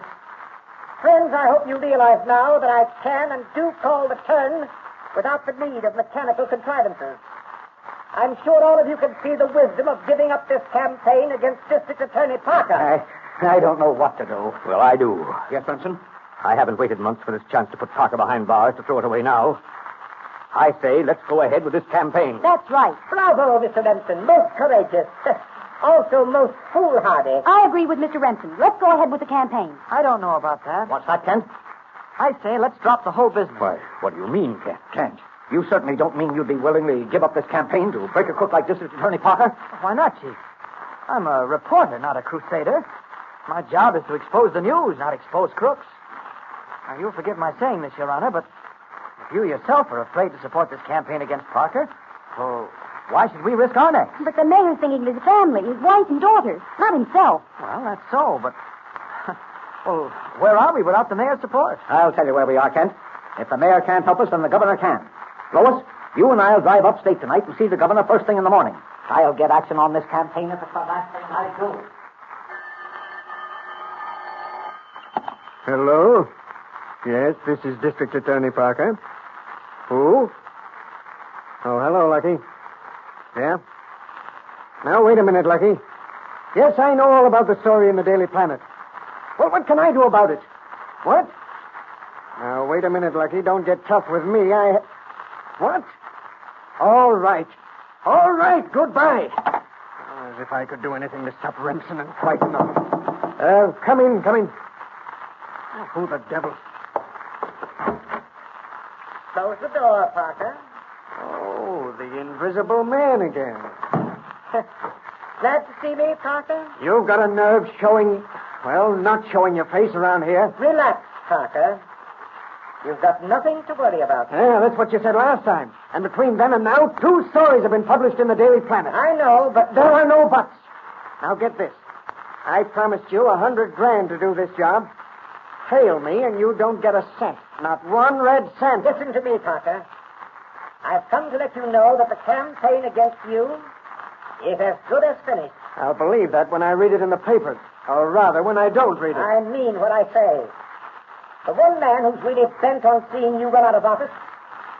Friends, I hope you realize now that I can and do call the turn without the need of mechanical contrivances. I'm sure all of you can see the wisdom of giving up this campaign against District Attorney Parker. I don't know what to do. Well, I do. Yes, Benson? I haven't waited months for this chance to put Parker behind bars to throw it away now. I say, let's go ahead with this campaign. That's right. Bravo, Mr. Remsen. Most courageous. Also most foolhardy. I agree with Mr. Remsen. Let's go ahead with the campaign. I don't know about that. What's that, Kent? I say let's drop the whole business. Why, what do you mean, Kent? Kent, you certainly don't mean you'd be willing to give up this campaign to break a crook like District Attorney Parker? Why not, Chief? I'm a reporter, not a crusader. My job is to expose the news, not expose crooks. Now, you'll forgive my saying this, Your Honor, but if you yourself are afraid to support this campaign against Parker, well, why should we risk our necks? But the mayor's thinking of his family, his wife and daughters, not himself. Well, that's so, but... Well, where are we without the mayor's support? I'll tell you where we are, Kent. If the mayor can't help us, then the governor can. Lois, you and I'll drive upstate tonight and see the governor first thing in the morning. I'll get action on this campaign if it's the last thing I do. Hello? Yes, this is District Attorney Parker. Who? Oh, hello, Lucky. Yeah? Now, wait a minute, Lucky. Yes, I know all about the story in the Daily Planet. Well, what can I do about it? What? Now, wait a minute, Lucky. Don't get tough with me. What? All right. All right, goodbye. Oh, as if I could do anything to stop Remsen and frighten them. Come in. Oh, who the devil? Close the door, Parker. Oh, the invisible man again. Glad to see me, Parker? You've got a nerve showing... Well, not showing your face around here. Relax, Parker. You've got nothing to worry about. Yeah, that's what you said last time. And between then and now, 2 stories have been published in the Daily Planet. I know, but... There are no buts. Now get this. I promised you $100,000 to do this job. Fail me and you don't get a cent. Not 1 red cent. Listen to me, Parker. I've come to let you know that the campaign against you is as good as finished. I'll believe that when I read it in the papers. Or rather, when I don't read it. I mean what I say. The one man who's really bent on seeing you run out of office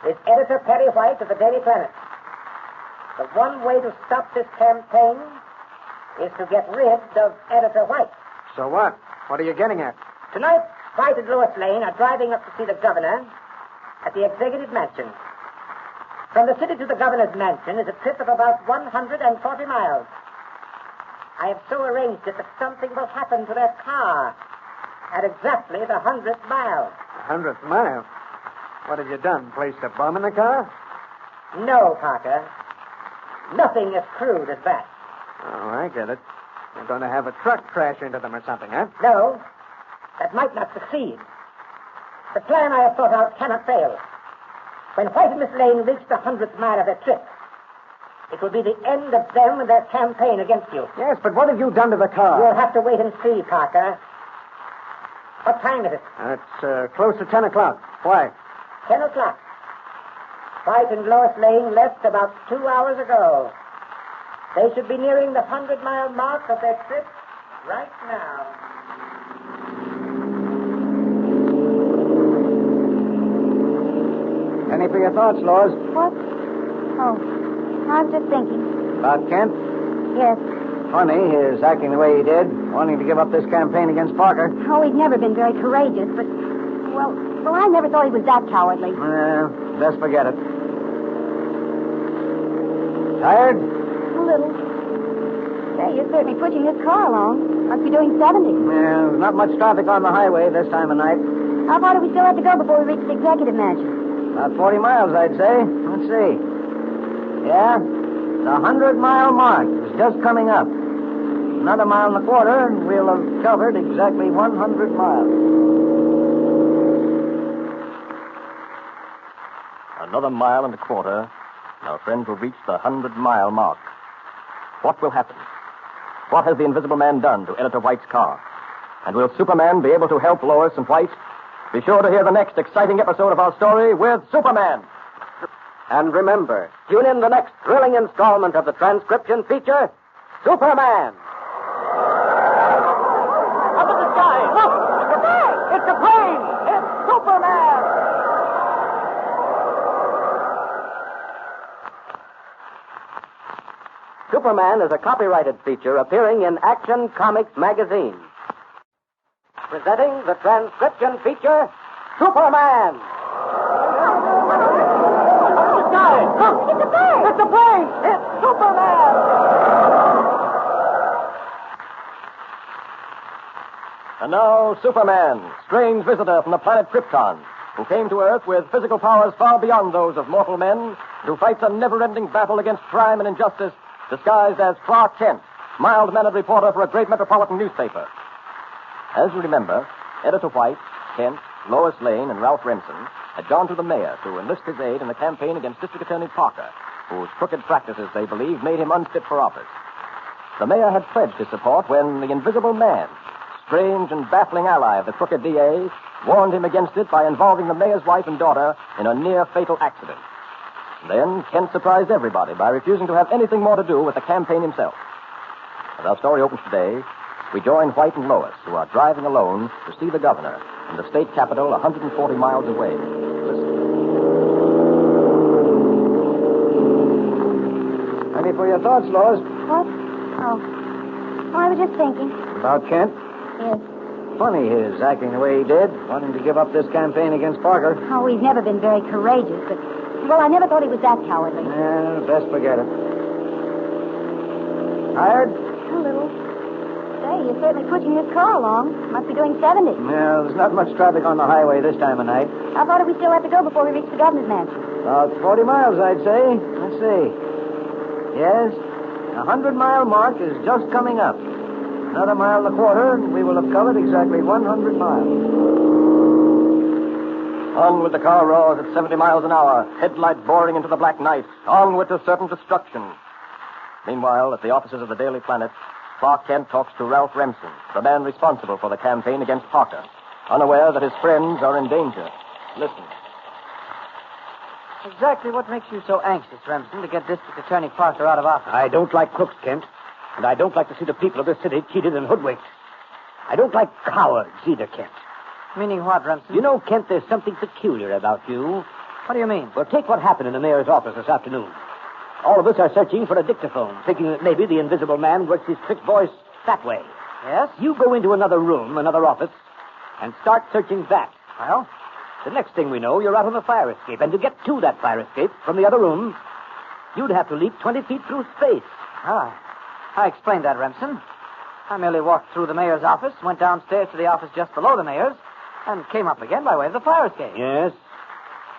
is Editor Perry White of the Daily Planet. The one way to stop this campaign is to get rid of Editor White. So what? What are you getting at? Tonight, White and Lois Lane are driving up to see the governor at the Executive Mansion. From the city to the governor's mansion is a trip of about 140 miles. I have so arranged it that something will happen to their car at exactly the 100th mile. 100th mile? What have you done? Placed a bomb in the car? No, Parker. Nothing as crude as that. Oh, I get it. You're going to have a truck crash into them or something, huh? No, that might not succeed. The plan I have thought out cannot fail. When White and Miss Lane reach the 100th mile of their trip, it will be the end of them and their campaign against you. Yes, but what have you done to the car? You'll have to wait and see, Parker. What time is it? It's close to 10 o'clock. Why? 10 o'clock. White and Lois Lane left about 2 hours ago. They should be nearing the 100-mile mark of their trip right now. Any for your thoughts, Lois? What? Oh, I was just thinking. About Kent? Yes. Funny, his acting the way he did, wanting to give up this campaign against Parker. Oh, he'd never been very courageous, but... Well, I never thought he was that cowardly. Best forget it. Tired? A little. Say, you're certainly pushing this car along. Must be doing 70. Yeah, there's not much traffic on the highway this time of night. How far do we still have to go before we reach the executive mansion? About 40 miles, I'd say. Let's see. Yeah, the 100-mile mark is just coming up. Another 1.25 miles, and we'll have covered exactly 100 miles. Another 1.25 miles, and our friends will reach the 100-mile mark. What will happen? What has the Invisible Man done to Editor White's car? And will Superman be able to help Lois and White? Be sure to hear the next exciting episode of our story with Superman. And remember, tune in the next thrilling installment of the transcription feature, Superman. Up in the sky, look! It's a plane! It's a plane! It's Superman! Superman is a copyrighted feature appearing in Action Comics magazine. Presenting the transcription feature, Superman! Look, it's a plane! It's a plane! It's Superman! And now, Superman, strange visitor from the planet Krypton, who came to Earth with physical powers far beyond those of mortal men, and who fights a never-ending battle against crime and injustice, disguised as Clark Kent, mild-mannered reporter for a great metropolitan newspaper. As you remember, Editor White, Kent, Lois Lane, and Ralph Remsen had gone to the mayor to enlist his aid in the campaign against District Attorney Parker, whose crooked practices, they believed, made him unfit for office. The mayor had pledged his support when the Invisible Man, strange and baffling ally of the crooked DA, warned him against it by involving the mayor's wife and daughter in a near-fatal accident. Then Kent surprised everybody by refusing to have anything more to do with the campaign himself. As our story opens today, we join White and Lois, who are driving alone to see the governor in the state capital 140 miles away. Listen. Ready for your thoughts, Lois? What? Oh, I was just thinking. About Kent? Yes. Funny his acting the way he did, wanting to give up this campaign against Parker. Oh, he's never been very courageous, but... Well, I never thought he was that cowardly. Yeah, best forget it. Tired? A little. Say, you're certainly pushing this car along. Must be doing 70. Yeah, there's not much traffic on the highway this time of night. How far do we still have to go before we reach the governor's mansion? About 40 miles, I'd say. Let's see. Yes, the 100-mile mark is just coming up. Another mile and a quarter, and we will have covered exactly 100 miles. Onward the car roars at 70 miles an hour, headlights boring into the black night, onward to certain destruction. Meanwhile, at the offices of the Daily Planet, Clark Kent talks to Ralph Remsen, the man responsible for the campaign against Parker, unaware that his friends are in danger. Listen. Exactly what makes you so anxious, Remsen, to get District Attorney Parker out of office? I don't like crooks, Kent. And I don't like to see the people of this city cheated and hoodwinked. I don't like cowards either, Kent. Meaning what, Remsen? You know, Kent, there's something peculiar about you. What do you mean? Well, take what happened in the mayor's office this afternoon. All of us are searching for a dictaphone, thinking that maybe the Invisible Man works his trick voice that way. Yes? You go into another room, another office, and start searching that. Well? The next thing we know, you're out on the fire escape. And to get to that fire escape from the other room, you'd have to leap 20 feet through space. Ah, I explained that, Remsen. I merely walked through the mayor's office, went downstairs to the office just below the mayor's, and came up again by way of the fire escape. Yes.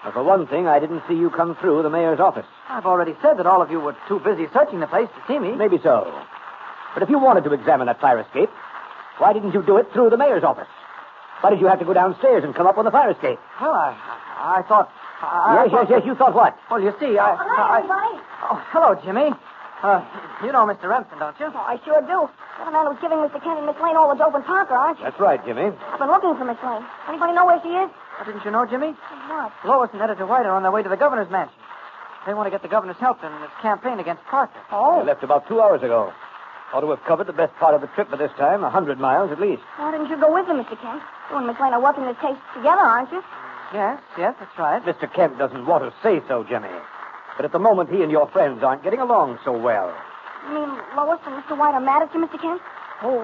But for one thing, I didn't see you come through the mayor's office. I've already said that all of you were too busy searching the place to see me. Maybe so. But if you wanted to examine that fire escape, why didn't you do it through the mayor's office? Why did you have to go downstairs and come up on the fire escape? Well, I thought... Yes, you thought what? Well, you see, Hello, everybody. Oh, hello, Jimmy. You know Mr. Remsen, don't you? Oh, I sure do. You're the man who's giving Mr. Kent and Miss Lane all the dope and Parker, aren't you? That's right, Jimmy. I've been looking for Miss Lane. Anybody know where she is? Oh, didn't you know, Jimmy? What? Lois and Editor White are on their way to the governor's mansion. They want to get the governor's help in his campaign against Parker. Oh. They left about 2 hours ago. Ought to have covered the best part of the trip by this time, 100 miles at least. Why didn't you go with them, Mr. Kent? You and Miss Lane are working this case together, aren't you? Yes, that's right. Mr. Kent doesn't want to say so, Jimmy. But at the moment, he and your friends aren't getting along so well. You mean Lois and Mr. White are mad at you, Mr. Kent? Oh,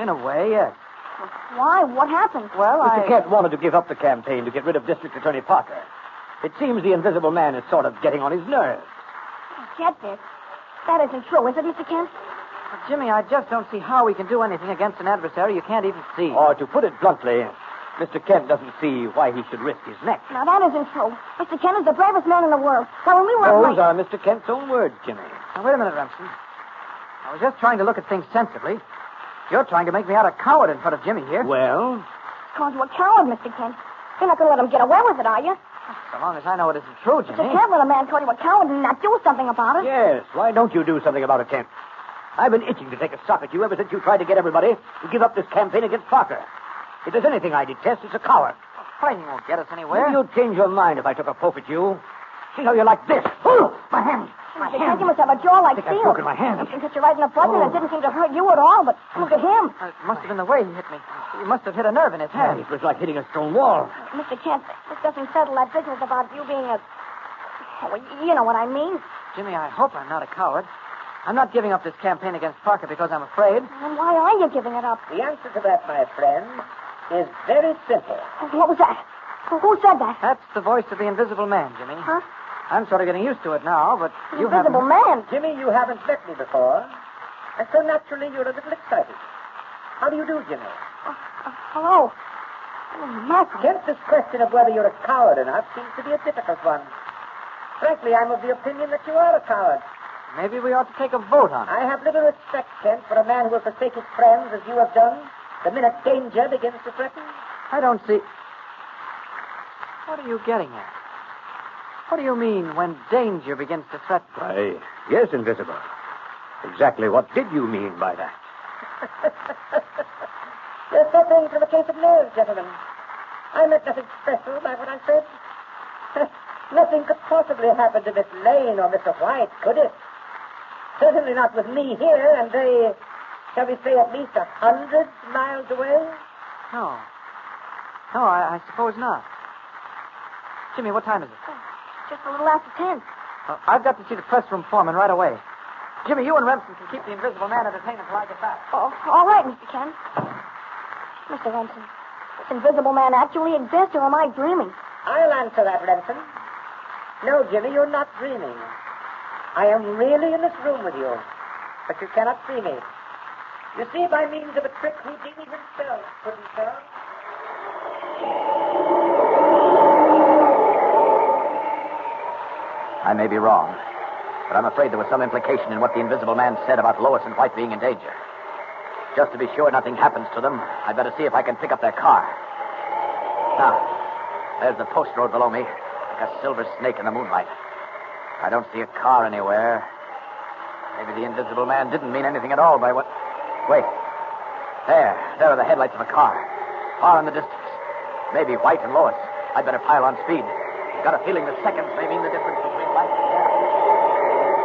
in a way, yes. Well, why? What happened? Well, Mr. Kent wanted to give up the campaign to get rid of District Attorney Parker. It seems the Invisible Man is sort of getting on his nerves. Get this. That isn't true, is it, Mr. Kent? Well, Jimmy, I just don't see how we can do anything against an adversary you can't even see. Or to put it bluntly, Mr. Kent doesn't see why he should risk his neck. Now, that isn't true. Mr. Kent is the bravest man in the world. Now, when we were... Those are Mr. Kent's own words, Jimmy. Now, wait a minute, Remsen. I was just trying to look at things sensibly. You're trying to make me out a coward in front of Jimmy here. Well? Because you're a coward, Mr. Kent. You're not going to let him get away with it, are you? So long as I know it isn't true, Jimmy. You can't let a man call you a coward and not do something about it. Yes. Why don't you do something about it, Kent? I've been itching to take a sock at you ever since you tried to get everybody to give up this campaign against Parker. If there's anything I detest, it's a coward. Fighting won't get us anywhere. Maybe you'd change your mind if I took a poke at you. See how you like this. Oh, my hand. My Mr. hand. Kent, you must have a jaw like I think I've steel. broken my hand. It hit you right in the front, and it didn't seem to hurt you at all, but look at him. It must have been the way he hit me. He must have hit a nerve in his hand. It was like hitting a stone wall. Mr. Kent, this doesn't settle that business about you being a... Well, you know what I mean. Jimmy, I hope I'm not a coward. I'm not giving up this campaign against Parker because I'm afraid. And why are you giving it up? The answer to that, my friend, is very simple. What was that? Who said that? That's the voice of the Invisible Man, Jimmy. Huh? I'm sort of getting used to it now, but The you haven't. Invisible Man. Jimmy, you haven't met me before, and so naturally you're a little excited. How do you do, Jimmy? Hello. Oh, Michael. Kent, this question of whether you're a coward or not seems to be a difficult one. Frankly, I'm of the opinion that you are a coward. Maybe we ought to take a vote on it. I have little respect, Kent, for a man who will forsake his friends as you have done the minute danger begins to threaten. I don't see. What are you getting at? What do you mean when danger begins to threaten? Why, yes, Invisible. Exactly what did you mean by that? You're suffering from a case of nerves, gentlemen. I meant nothing special by what I said. Nothing could possibly happen to Miss Lane or Mr. White, could it? Certainly not with me here, and they, shall we say, at least 100 miles away. No. No, I suppose not. Jimmy, what time is it? Just a little after 10. I've got to see the press room foreman right away. Jimmy, you and Remsen can keep the Invisible Man entertained until I get back. Oh, all right, Mr. Kent. Mr. Remsen, this Invisible Man actually exists, or am I dreaming? I'll answer that, Remsen. No, Jimmy, you're not dreaming. I am really in this room with you, but you cannot see me. You see, by means of a trick Houdini himself couldn't solve. I may be wrong, but I'm afraid there was some implication in what the Invisible Man said about Lois and White being in danger. Just to be sure nothing happens to them, I'd better see if I can pick up their car. Now, there's the post road below me, like a silver snake in the moonlight. I don't see a car anywhere. Maybe the Invisible Man didn't mean anything at all by what... Wait. There are the headlights of a car. Far in the distance. Maybe White and Lois. I'd better pile on speed. Got a feeling that seconds may mean the difference between life and death.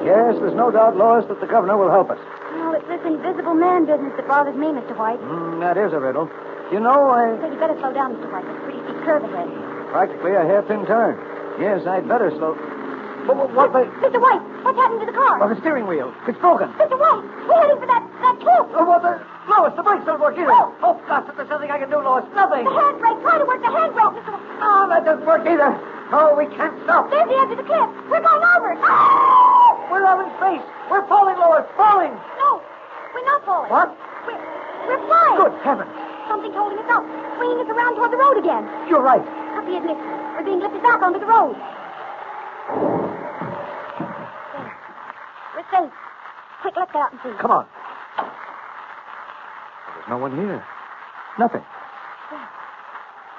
Yes, there's no doubt, Lois, that the governor will help us. Well, it's this Invisible Man business that bothers me, Mr. White. That is a riddle. You know, So you better slow down, Mr. White. There's a pretty steep curve ahead. practically a hairpin turn. Yes, I'd better slow. What the... Mr. White, what's happened to the car? Oh, the steering wheel. It's broken. Mr. White, we're heading for that cliff. Oh, what the... Lois, the brakes don't work either. Oh, gosh, if there's nothing I can do, Lois. Nothing. The handbrake. Try to work the handbrake, Mr. White. Oh, that doesn't work either. Oh, we can't stop. There's the edge of the cliff. We're going over it. We're out in space. We're falling, Lois. Falling. No, we're not falling. What? We're flying. Good heavens. Something's holding us up, swinging us around toward the road again. You're right. Happy admits we're being lifted back onto the road. We're safe. Quick, let's get out and see. Come on. There's no one here. Nothing.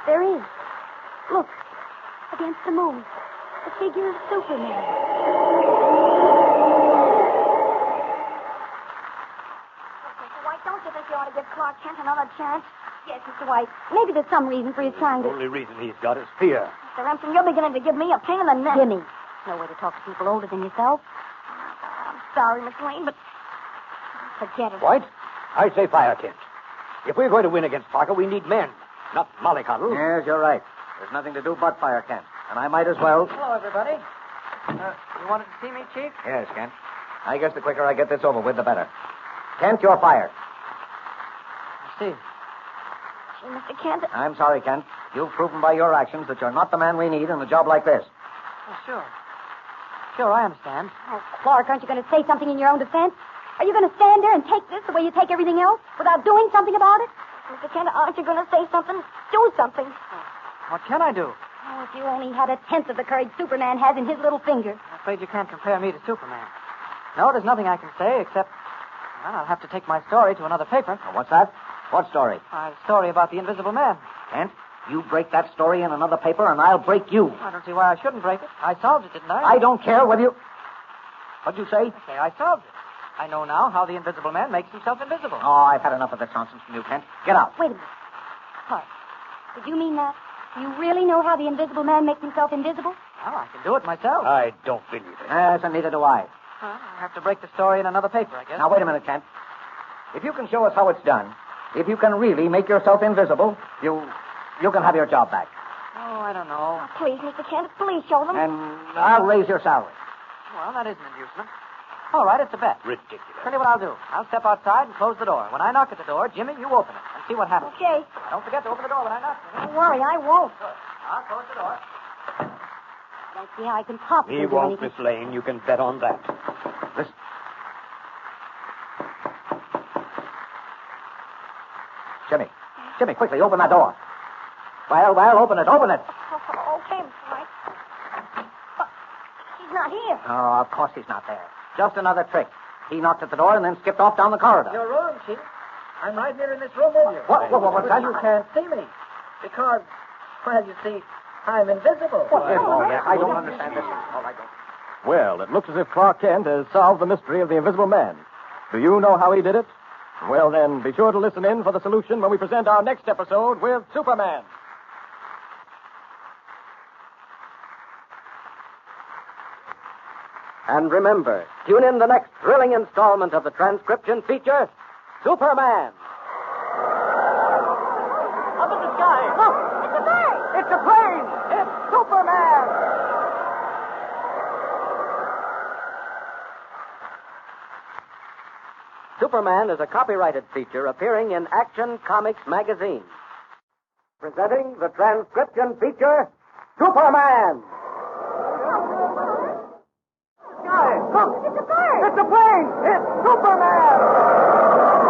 There is. Look, against the moon, the figure of Superman. Mr. White, don't you think you ought to give Clark Kent another chance? Yes, Mr. White. Maybe there's some reason for his trying The to... only reason he's got is fear. Mr. Remsen, you're beginning to give me a pain in the neck. Jimmy, no way to talk to people older than yourself. I'm sorry, Miss Lane, but forget it. White, I say fire, Kent. If we're going to win against Parker, we need men, not mollycoddle. Yes, you're right. There's nothing to do but fire, Kent. And I might as well. Hello, everybody. You wanted to see me, Chief? Yes, Kent. I guess the quicker I get this over with, the better. Kent, you're fired. I see. Gee, Mr. Kent, I'm sorry, Kent. You've proven by your actions that you're not the man we need in a job like this. Oh, sure. Sure, I understand. oh, Clark, aren't you going to say something in your own defense? Are you going to stand there and take this the way you take everything else without doing something about it? Mr. Kent, aren't you going to say something? Do something. What can I do? Oh, if you only had a tenth of the courage Superman has in his little finger. I'm afraid you can't compare me to Superman. No, there's nothing I can say except, well, I'll have to take my story to another paper. Now, what's that? What story? A story about the Invisible Man. Kent, You break that story in another paper, and I'll break you. I don't see why I shouldn't break it. I solved it, didn't I? I don't care whether you... What'd you say? Okay, I solved it. I know now how the invisible man makes himself invisible. Oh, I've had enough of this nonsense from you, Kent. Get out. Wait a minute. Clark, did you mean that? Do you really know how the invisible man makes himself invisible? Well, I can do it myself. I don't believe it. Yes, and neither do I. Well, I'll have to break the story in another paper, I guess. Now, wait a minute, Kent. If you can show us how it's done, if you can really make yourself invisible, you can have your job back. Oh, I don't know. Oh, please, Mr. Kent, please show them. And I'll raise your salary. Well, that is an inducement. All right, it's a bet. Ridiculous. Tell you what I'll do. I'll step outside and close the door. When I knock at the door, Jimmy, you open it and see what happens. Okay. Don't forget to open the door when I knock. Don't worry, I won't. Good. I'll close the door. I don't see how I can possibly He do won't, anything. Miss Lane. You can bet on that. Listen. Jimmy, quickly, open that door. Well, open it. Oh, okay, Mr. White. But he's not here. Oh, of course he's not there. Just another trick. He knocked at the door and then skipped off down the corridor. You're wrong, Chief. I'm right here in this room with you. What's that? You can't see me. Because, well, you see, I'm invisible. I don't understand this. Oh, I don't. Well, it looks as if Clark Kent has solved the mystery of the Invisible Man. Do you know how he did it? Well, then, be sure to listen in for the solution when we present our next episode with Superman. And remember, tune in the next thrilling installment of the transcription feature, Superman. Up in the sky. Look, it's a bird. It's a plane. It's Superman. Superman is a copyrighted feature appearing in Action Comics magazine. Presenting the transcription feature, Superman. Look, it's a bird. It's a plane. It's Superman.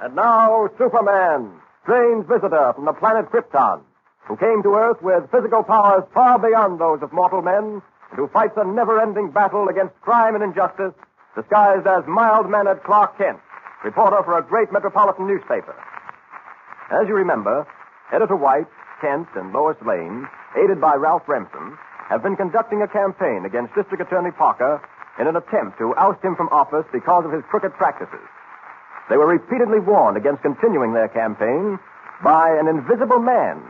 And now, Superman, strange visitor from the planet Krypton, who came to Earth with physical powers far beyond those of mortal men, and who fights a never-ending battle against crime and injustice, disguised as mild-mannered Clark Kent, reporter for a great metropolitan newspaper. As you remember, Editor White, Kent, and Lois Lane, aided by Ralph Remsen, have been conducting a campaign against District Attorney Parker in an attempt to oust him from office because of his crooked practices. They were repeatedly warned against continuing their campaign by an invisible man,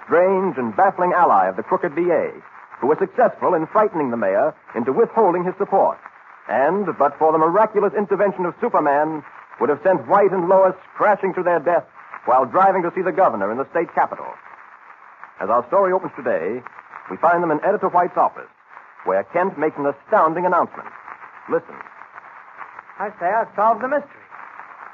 strange and baffling ally of the crooked DA, who was successful in frightening the mayor into withholding his support, and, but for the miraculous intervention of Superman, would have sent White and Lois crashing to their death while driving to see the governor in the state capitol. As our story opens today, we find them in Editor White's office, where Kent makes an astounding announcement. Listen. I say I've solved the mystery.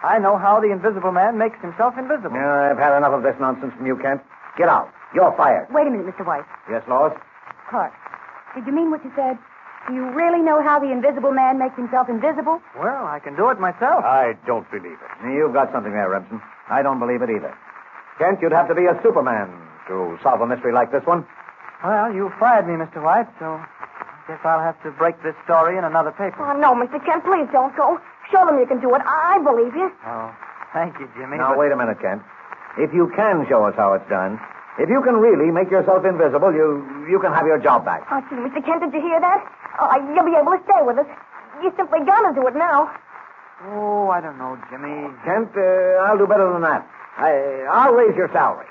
I know how the invisible man makes himself invisible. Yeah, I've had enough of this nonsense from you, Kent. Get out. You're fired. Wait a minute, Mr. White. Yes, Lois? Clark, did you mean what you said? Do you really know how the invisible man makes himself invisible? Well, I can do it myself. I don't believe it. You've got something there, Remsen. I don't believe it either. Kent, you'd have to be a Superman to solve a mystery like this one. Well, you fired me, Mr. White, so I guess I'll have to break this story in another paper. Oh, no, Mr. Kent, please don't go. Show them you can do it. I believe you. Oh, thank you, Jimmy. Now, but- wait a minute, Kent. If you can show us how it's done, if you can really make yourself invisible, you can have your job back. Oh, gee, Mr. Kent, did you hear that? Oh, you'll be able to stay with us. You simply got to do it now. Oh, I don't know, Jimmy. Kent, I'll do better than that. I'll raise your salary.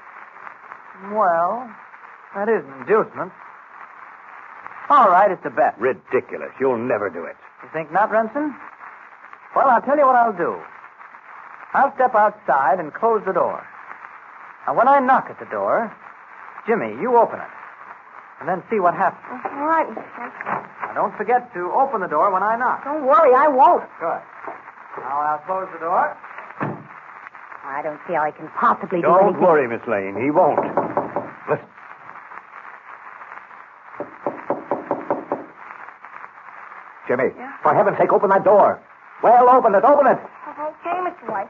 Well, that is an inducement. All right, it's a bet. Ridiculous. You'll never do it. You think not, Remsen? Well, I'll tell you what I'll do. I'll step outside and close the door. Now, when I knock at the door, Jimmy, you open it. And then see what happens. All right, Mr. Kent. Now, don't forget to open the door when I knock. Don't worry, I won't. Good. Now, I'll close the door. I don't see how I can possibly do Don't anything. worry, Miss Lane. He won't. Listen. Jimmy, for heaven's sake, open that door. Well, open it. Okay, Mr. White.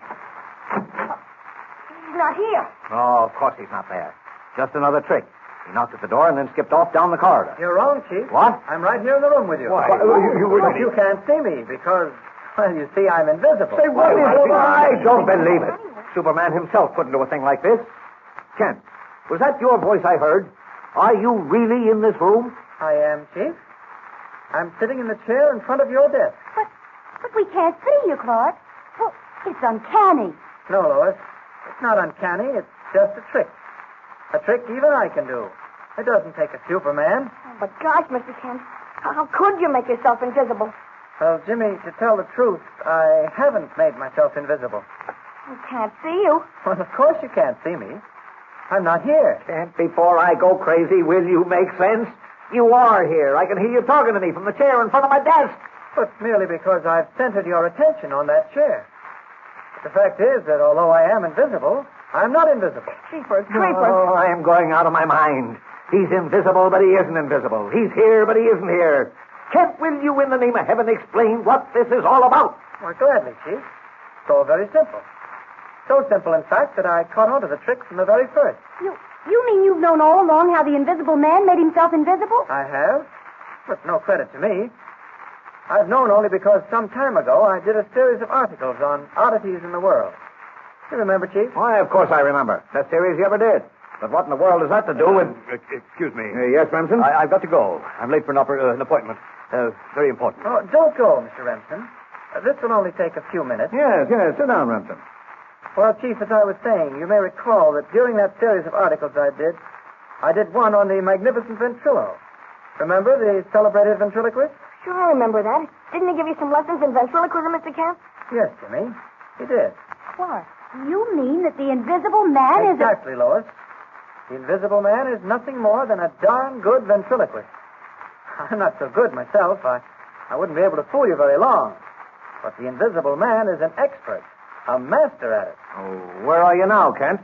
He's not here. Oh, of course he's not there. Just another trick. He knocked at the door and then skipped off down the corridor. You're wrong, Chief. What? I'm right here in the room with you. Why? But you can't see me because, Well, you see, I'm invisible. Say what? I don't believe it. Superman himself couldn't do a thing like this. Kent, was that your voice I heard? Are you really in this room? I am, Chief. I'm sitting in the chair in front of your desk. But we can't see you, Clark. Well, it's uncanny. No, Lois. It's not uncanny. It's just a trick. A trick even I can do. It doesn't take a Superman. Oh, but gosh, Mr. Kent, how could you make yourself invisible? Well, Jimmy, to tell the truth, I haven't made myself invisible. We can't see you. Well, of course you can't see me. I'm not here. Kent, before I go crazy, will you make sense? You are here. I can hear you talking to me from the chair in front of my desk. But merely because I've centered your attention on that chair. But the fact is that although I am invisible, I'm not invisible. Creepers. Oh, I am going out of my mind. He's invisible, but he isn't invisible. He's here, but he isn't here. Kent, will you, in the name of heaven, explain what this is all about? Why, gladly, Chief. It's all very simple. So simple, in fact, that I caught on to the trick from the very first. You mean you've known all along how the invisible man made himself invisible? I have, but no credit to me. I've known only because some time ago I did a series of articles on oddities in the world. You remember, Chief? Why, of course I remember. That series you ever did. But what in the world does that to do with... Excuse me. Yes, Remsen? I've got to go. I'm late for an appointment. Very important. Oh, don't go, Mr. Remsen. This will only take a few minutes. Yes. Sit down, Remsen. Well, Chief, as I was saying, you may recall that during that series of articles I did one on the magnificent ventrilo. Remember the celebrated ventriloquist? Sure, I remember that. Didn't he give you some lessons in ventriloquism, Mr. Kent? Yes, Jimmy. He did. Clark, you mean that the invisible man is... Exactly, Lois. The invisible man is nothing more than a darn good ventriloquist. I'm not so good myself. I wouldn't be able to fool you very long. But the invisible man is an expert, a master at it. Oh, where are you now, Kent?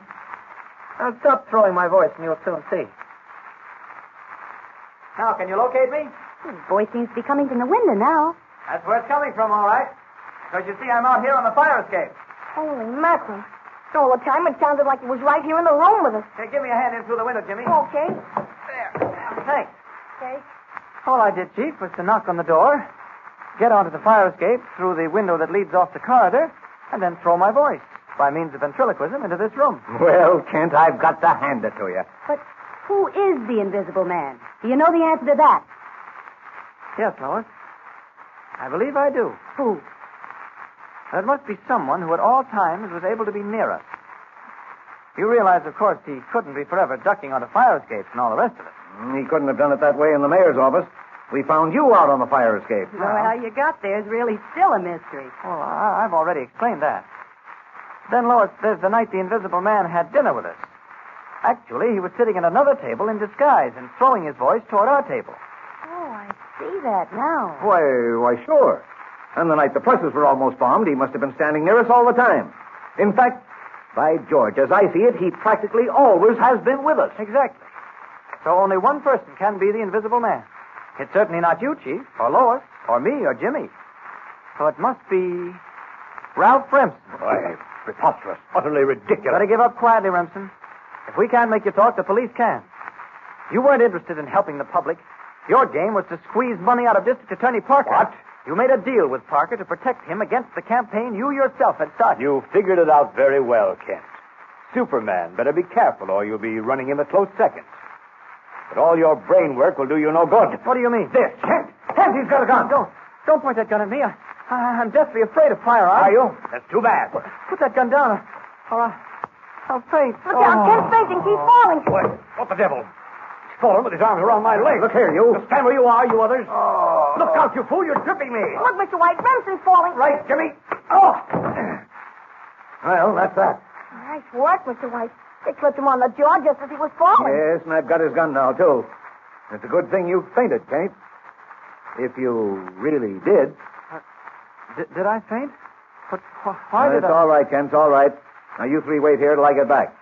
Now stop throwing my voice and you'll soon see. Now, can you locate me? His voice seems to be coming from the window now. That's where it's coming from, all right. Because you see, I'm out here on the fire escape. Holy mackerel. All the time it sounded like he was right here in the room with us. Okay, give me a hand in through the window, Jimmy. Okay. There. Thanks. Okay. All I did, Chief, was to knock on the door, get onto the fire escape through the window that leads off the corridor, and then throw my voice, by means of ventriloquism, into this room. Well, Kent, I've got to hand it to you. But who is the invisible man? Do you know the answer to that? Yes, Lois. I believe I do. Who? There must be someone who at all times was able to be near us. You realize, of course, he couldn't be forever ducking onto fire escapes and all the rest of it. He couldn't have done it that way in the mayor's office. We found you out on the fire escape. Well, how you got there is really still a mystery. Well, I've already explained that. Then, Lois, there's the night the invisible man had dinner with us. Actually, he was sitting at another table in disguise and throwing his voice toward our table. Oh, I see that now. Why, sure. And the night the presses were almost bombed, he must have been standing near us all the time. In fact, by George, as I see it, he practically always has been with us. Exactly. So only one person can be the invisible man. It's certainly not you, Chief, or Lois, or me, or Jimmy. So it must be Ralph Remsen. Why, preposterous. Utterly ridiculous. Better give up quietly, Remsen. If we can't make you talk, the police can. You weren't interested in helping the public. Your game was to squeeze money out of District Attorney Parker. What? You made a deal with Parker to protect him against the campaign you yourself had started. You figured it out very well, Kent. Superman, better be careful or you'll be running him a close second. But all your brain work will do you no good. What do you mean? This, Kent, he's got a gun. Don't point that gun at me. I'm deathly afraid of firearms. Are you? That's too bad. Put that gun down, or I'll faint. Look out, Kent's fainting. Keep falling. What the devil? He's fallen with his arms around my leg. Look here, you. Just stand where you are, you others. Oh. Look out, you fool. You're tripping me. Look, Mr. White, Remsen's falling. Right, Jimmy. Oh. Well, that's that. Nice work, Mr. White. They clipped him on the jaw just as he was falling. Yes, and I've got his gun now, too. It's a good thing you fainted, Kent. If you really did. Did I faint? But why did It's I... all right, Kent. It's all right. Now, you three wait here till I get back.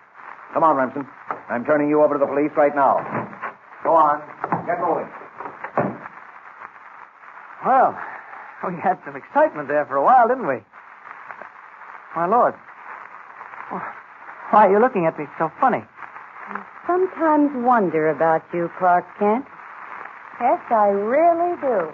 Come on, Remsen. I'm turning you over to the police right now. Go on. Get moving. Well, we had some excitement there for a while, didn't we? My Lord. Why are you looking at me so funny? I sometimes wonder about you, Clark Kent. Yes, I really do.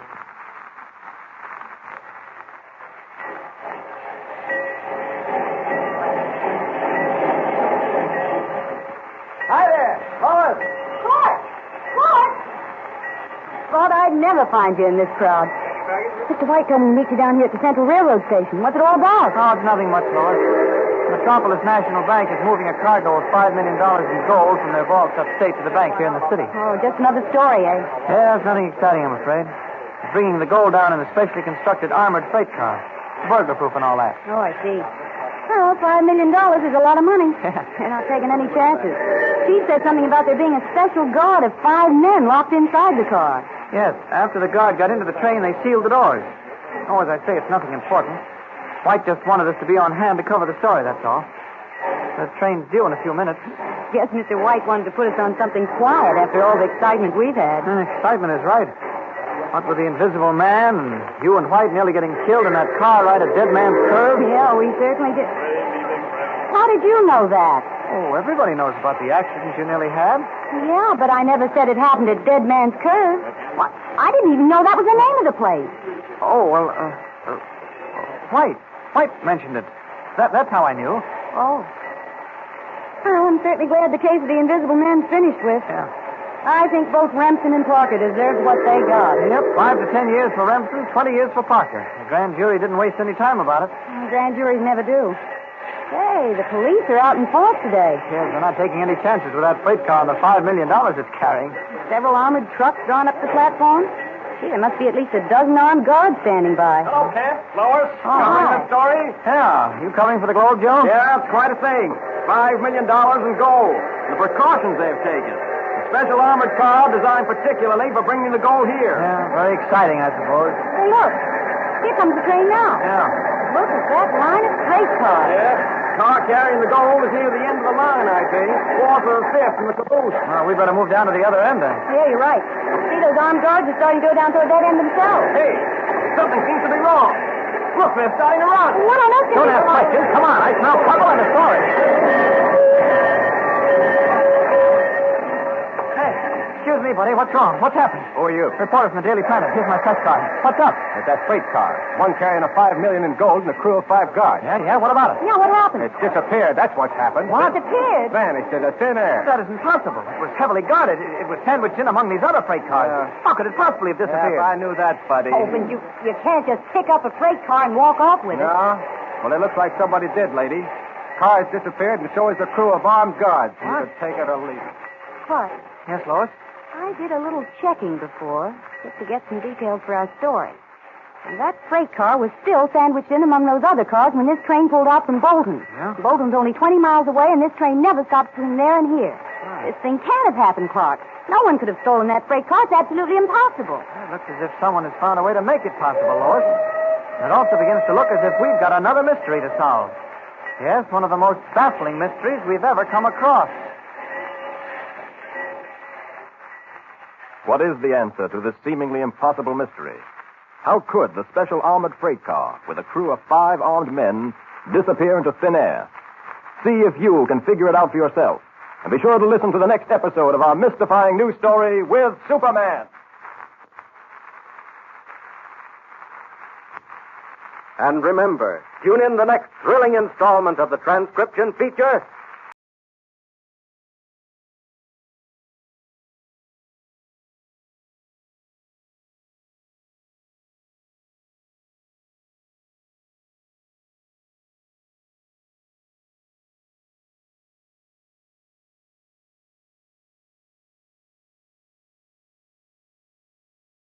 never find you in this crowd. Mr. White told me to meet you down here at the Central Railroad Station. What's it all about? Oh, it's nothing much, Lois. Metropolis National Bank is moving a cargo of $5 million in gold from their vaults upstate to the bank here in the city. Oh, just another story, eh? Yeah, it's nothing exciting, I'm afraid. It's bringing the gold down in a specially constructed armored freight car. Burglar-proof and all that. Oh, I see. Well, $5 million is a lot of money. They're not taking any chances. Chief said something about there being a special guard of 5 men locked inside the car. Yes, after the guard got into the train, they sealed the doors. Oh, as I say, it's nothing important. White just wanted us to be on hand to cover the story, that's all. The train's due in a few minutes. Guess Mr. White wanted to put us on something quiet after all the excitement we've had. Excitement is right. What with the invisible man and you and White nearly getting killed in that car right at Dead Man's Curve? Yeah, we certainly did. How did you know that? Oh, everybody knows about the accident you nearly had. Yeah, but I never said it happened at Dead Man's Curve. What? I didn't even know that was the name of the place. Oh, well, White. White mentioned it. That's how I knew. Oh. Well, I'm certainly glad the case of the invisible man's finished with. Yeah. I think both Remsen and Parker deserved what they got. Yep, 5 to 10 years for Remsen, 20 years for Parker. The grand jury didn't waste any time about it. Grand juries never do. Hey, the police are out in force today. Yes, they're not taking any chances with that freight car and the $5 million it's carrying. Several armored trucks drawn up the platform. Gee, there must be at least a dozen armed guards standing by. Hello, Kent. Lois. Oh, Covering hi. the story? Yeah, you covering for the gold, Joe? Yeah, it's quite a thing. $5 million in gold. The precautions they've taken. A special armored car designed particularly for bringing the gold here. Yeah, very exciting, I suppose. Hey, look. Here comes the train now. Yeah. Look at that line of freight cars. Yeah. Car carrying the gold is near the end of the line, I think. 4th or 5th in the caboose. Well, we better move down to the other end, then. Yeah, you're right. See, those armed guards are starting to go down toward that end themselves. Hey, something seems to be wrong. Look, they're starting to run. What on earth Don't ask questions. Come on, I smell trouble and a story. Hey, excuse me, buddy. What's wrong? What's happened? Who are you? Reporter from the Daily Planet. Here's my press card. What's up? It's that freight car. One carrying a $5 million in gold and a crew of 5 guards. Yeah, what about it? Yeah, what happened? It's disappeared. That's what's happened. What? Disappeared? Vanished into thin air. That isn't possible. It was heavily guarded. It was sandwiched in among these other freight cars. How could it possibly have disappeared? Yeah, if I knew that, buddy. Oh, but you can't just pick up a freight car and walk off with it. No? Well, it looks like somebody did, lady. Car's disappeared, and so is the crew of armed guards. You What? could take it or leave it. What? Yes, Lois? I did a little checking before, just to get some details for our story. And that freight car was still sandwiched in among those other cars when this train pulled out from Bolton. Yeah? Bolton's only 20 miles away, and this train never stops between there and here. This thing can't have happened, Clark. No one could have stolen that freight car. It's absolutely impossible. It looks as if someone has found a way to make it possible, Lois. It also begins to look as if we've got another mystery to solve. Yes, one of the most baffling mysteries we've ever come across. What is the answer to this seemingly impossible mystery? How could the special armored freight car with a crew of 5 armed men disappear into thin air? See if you can figure it out for yourself. And be sure to listen to the next episode of our mystifying news story with Superman. And remember, tune in the next thrilling installment of the transcription feature,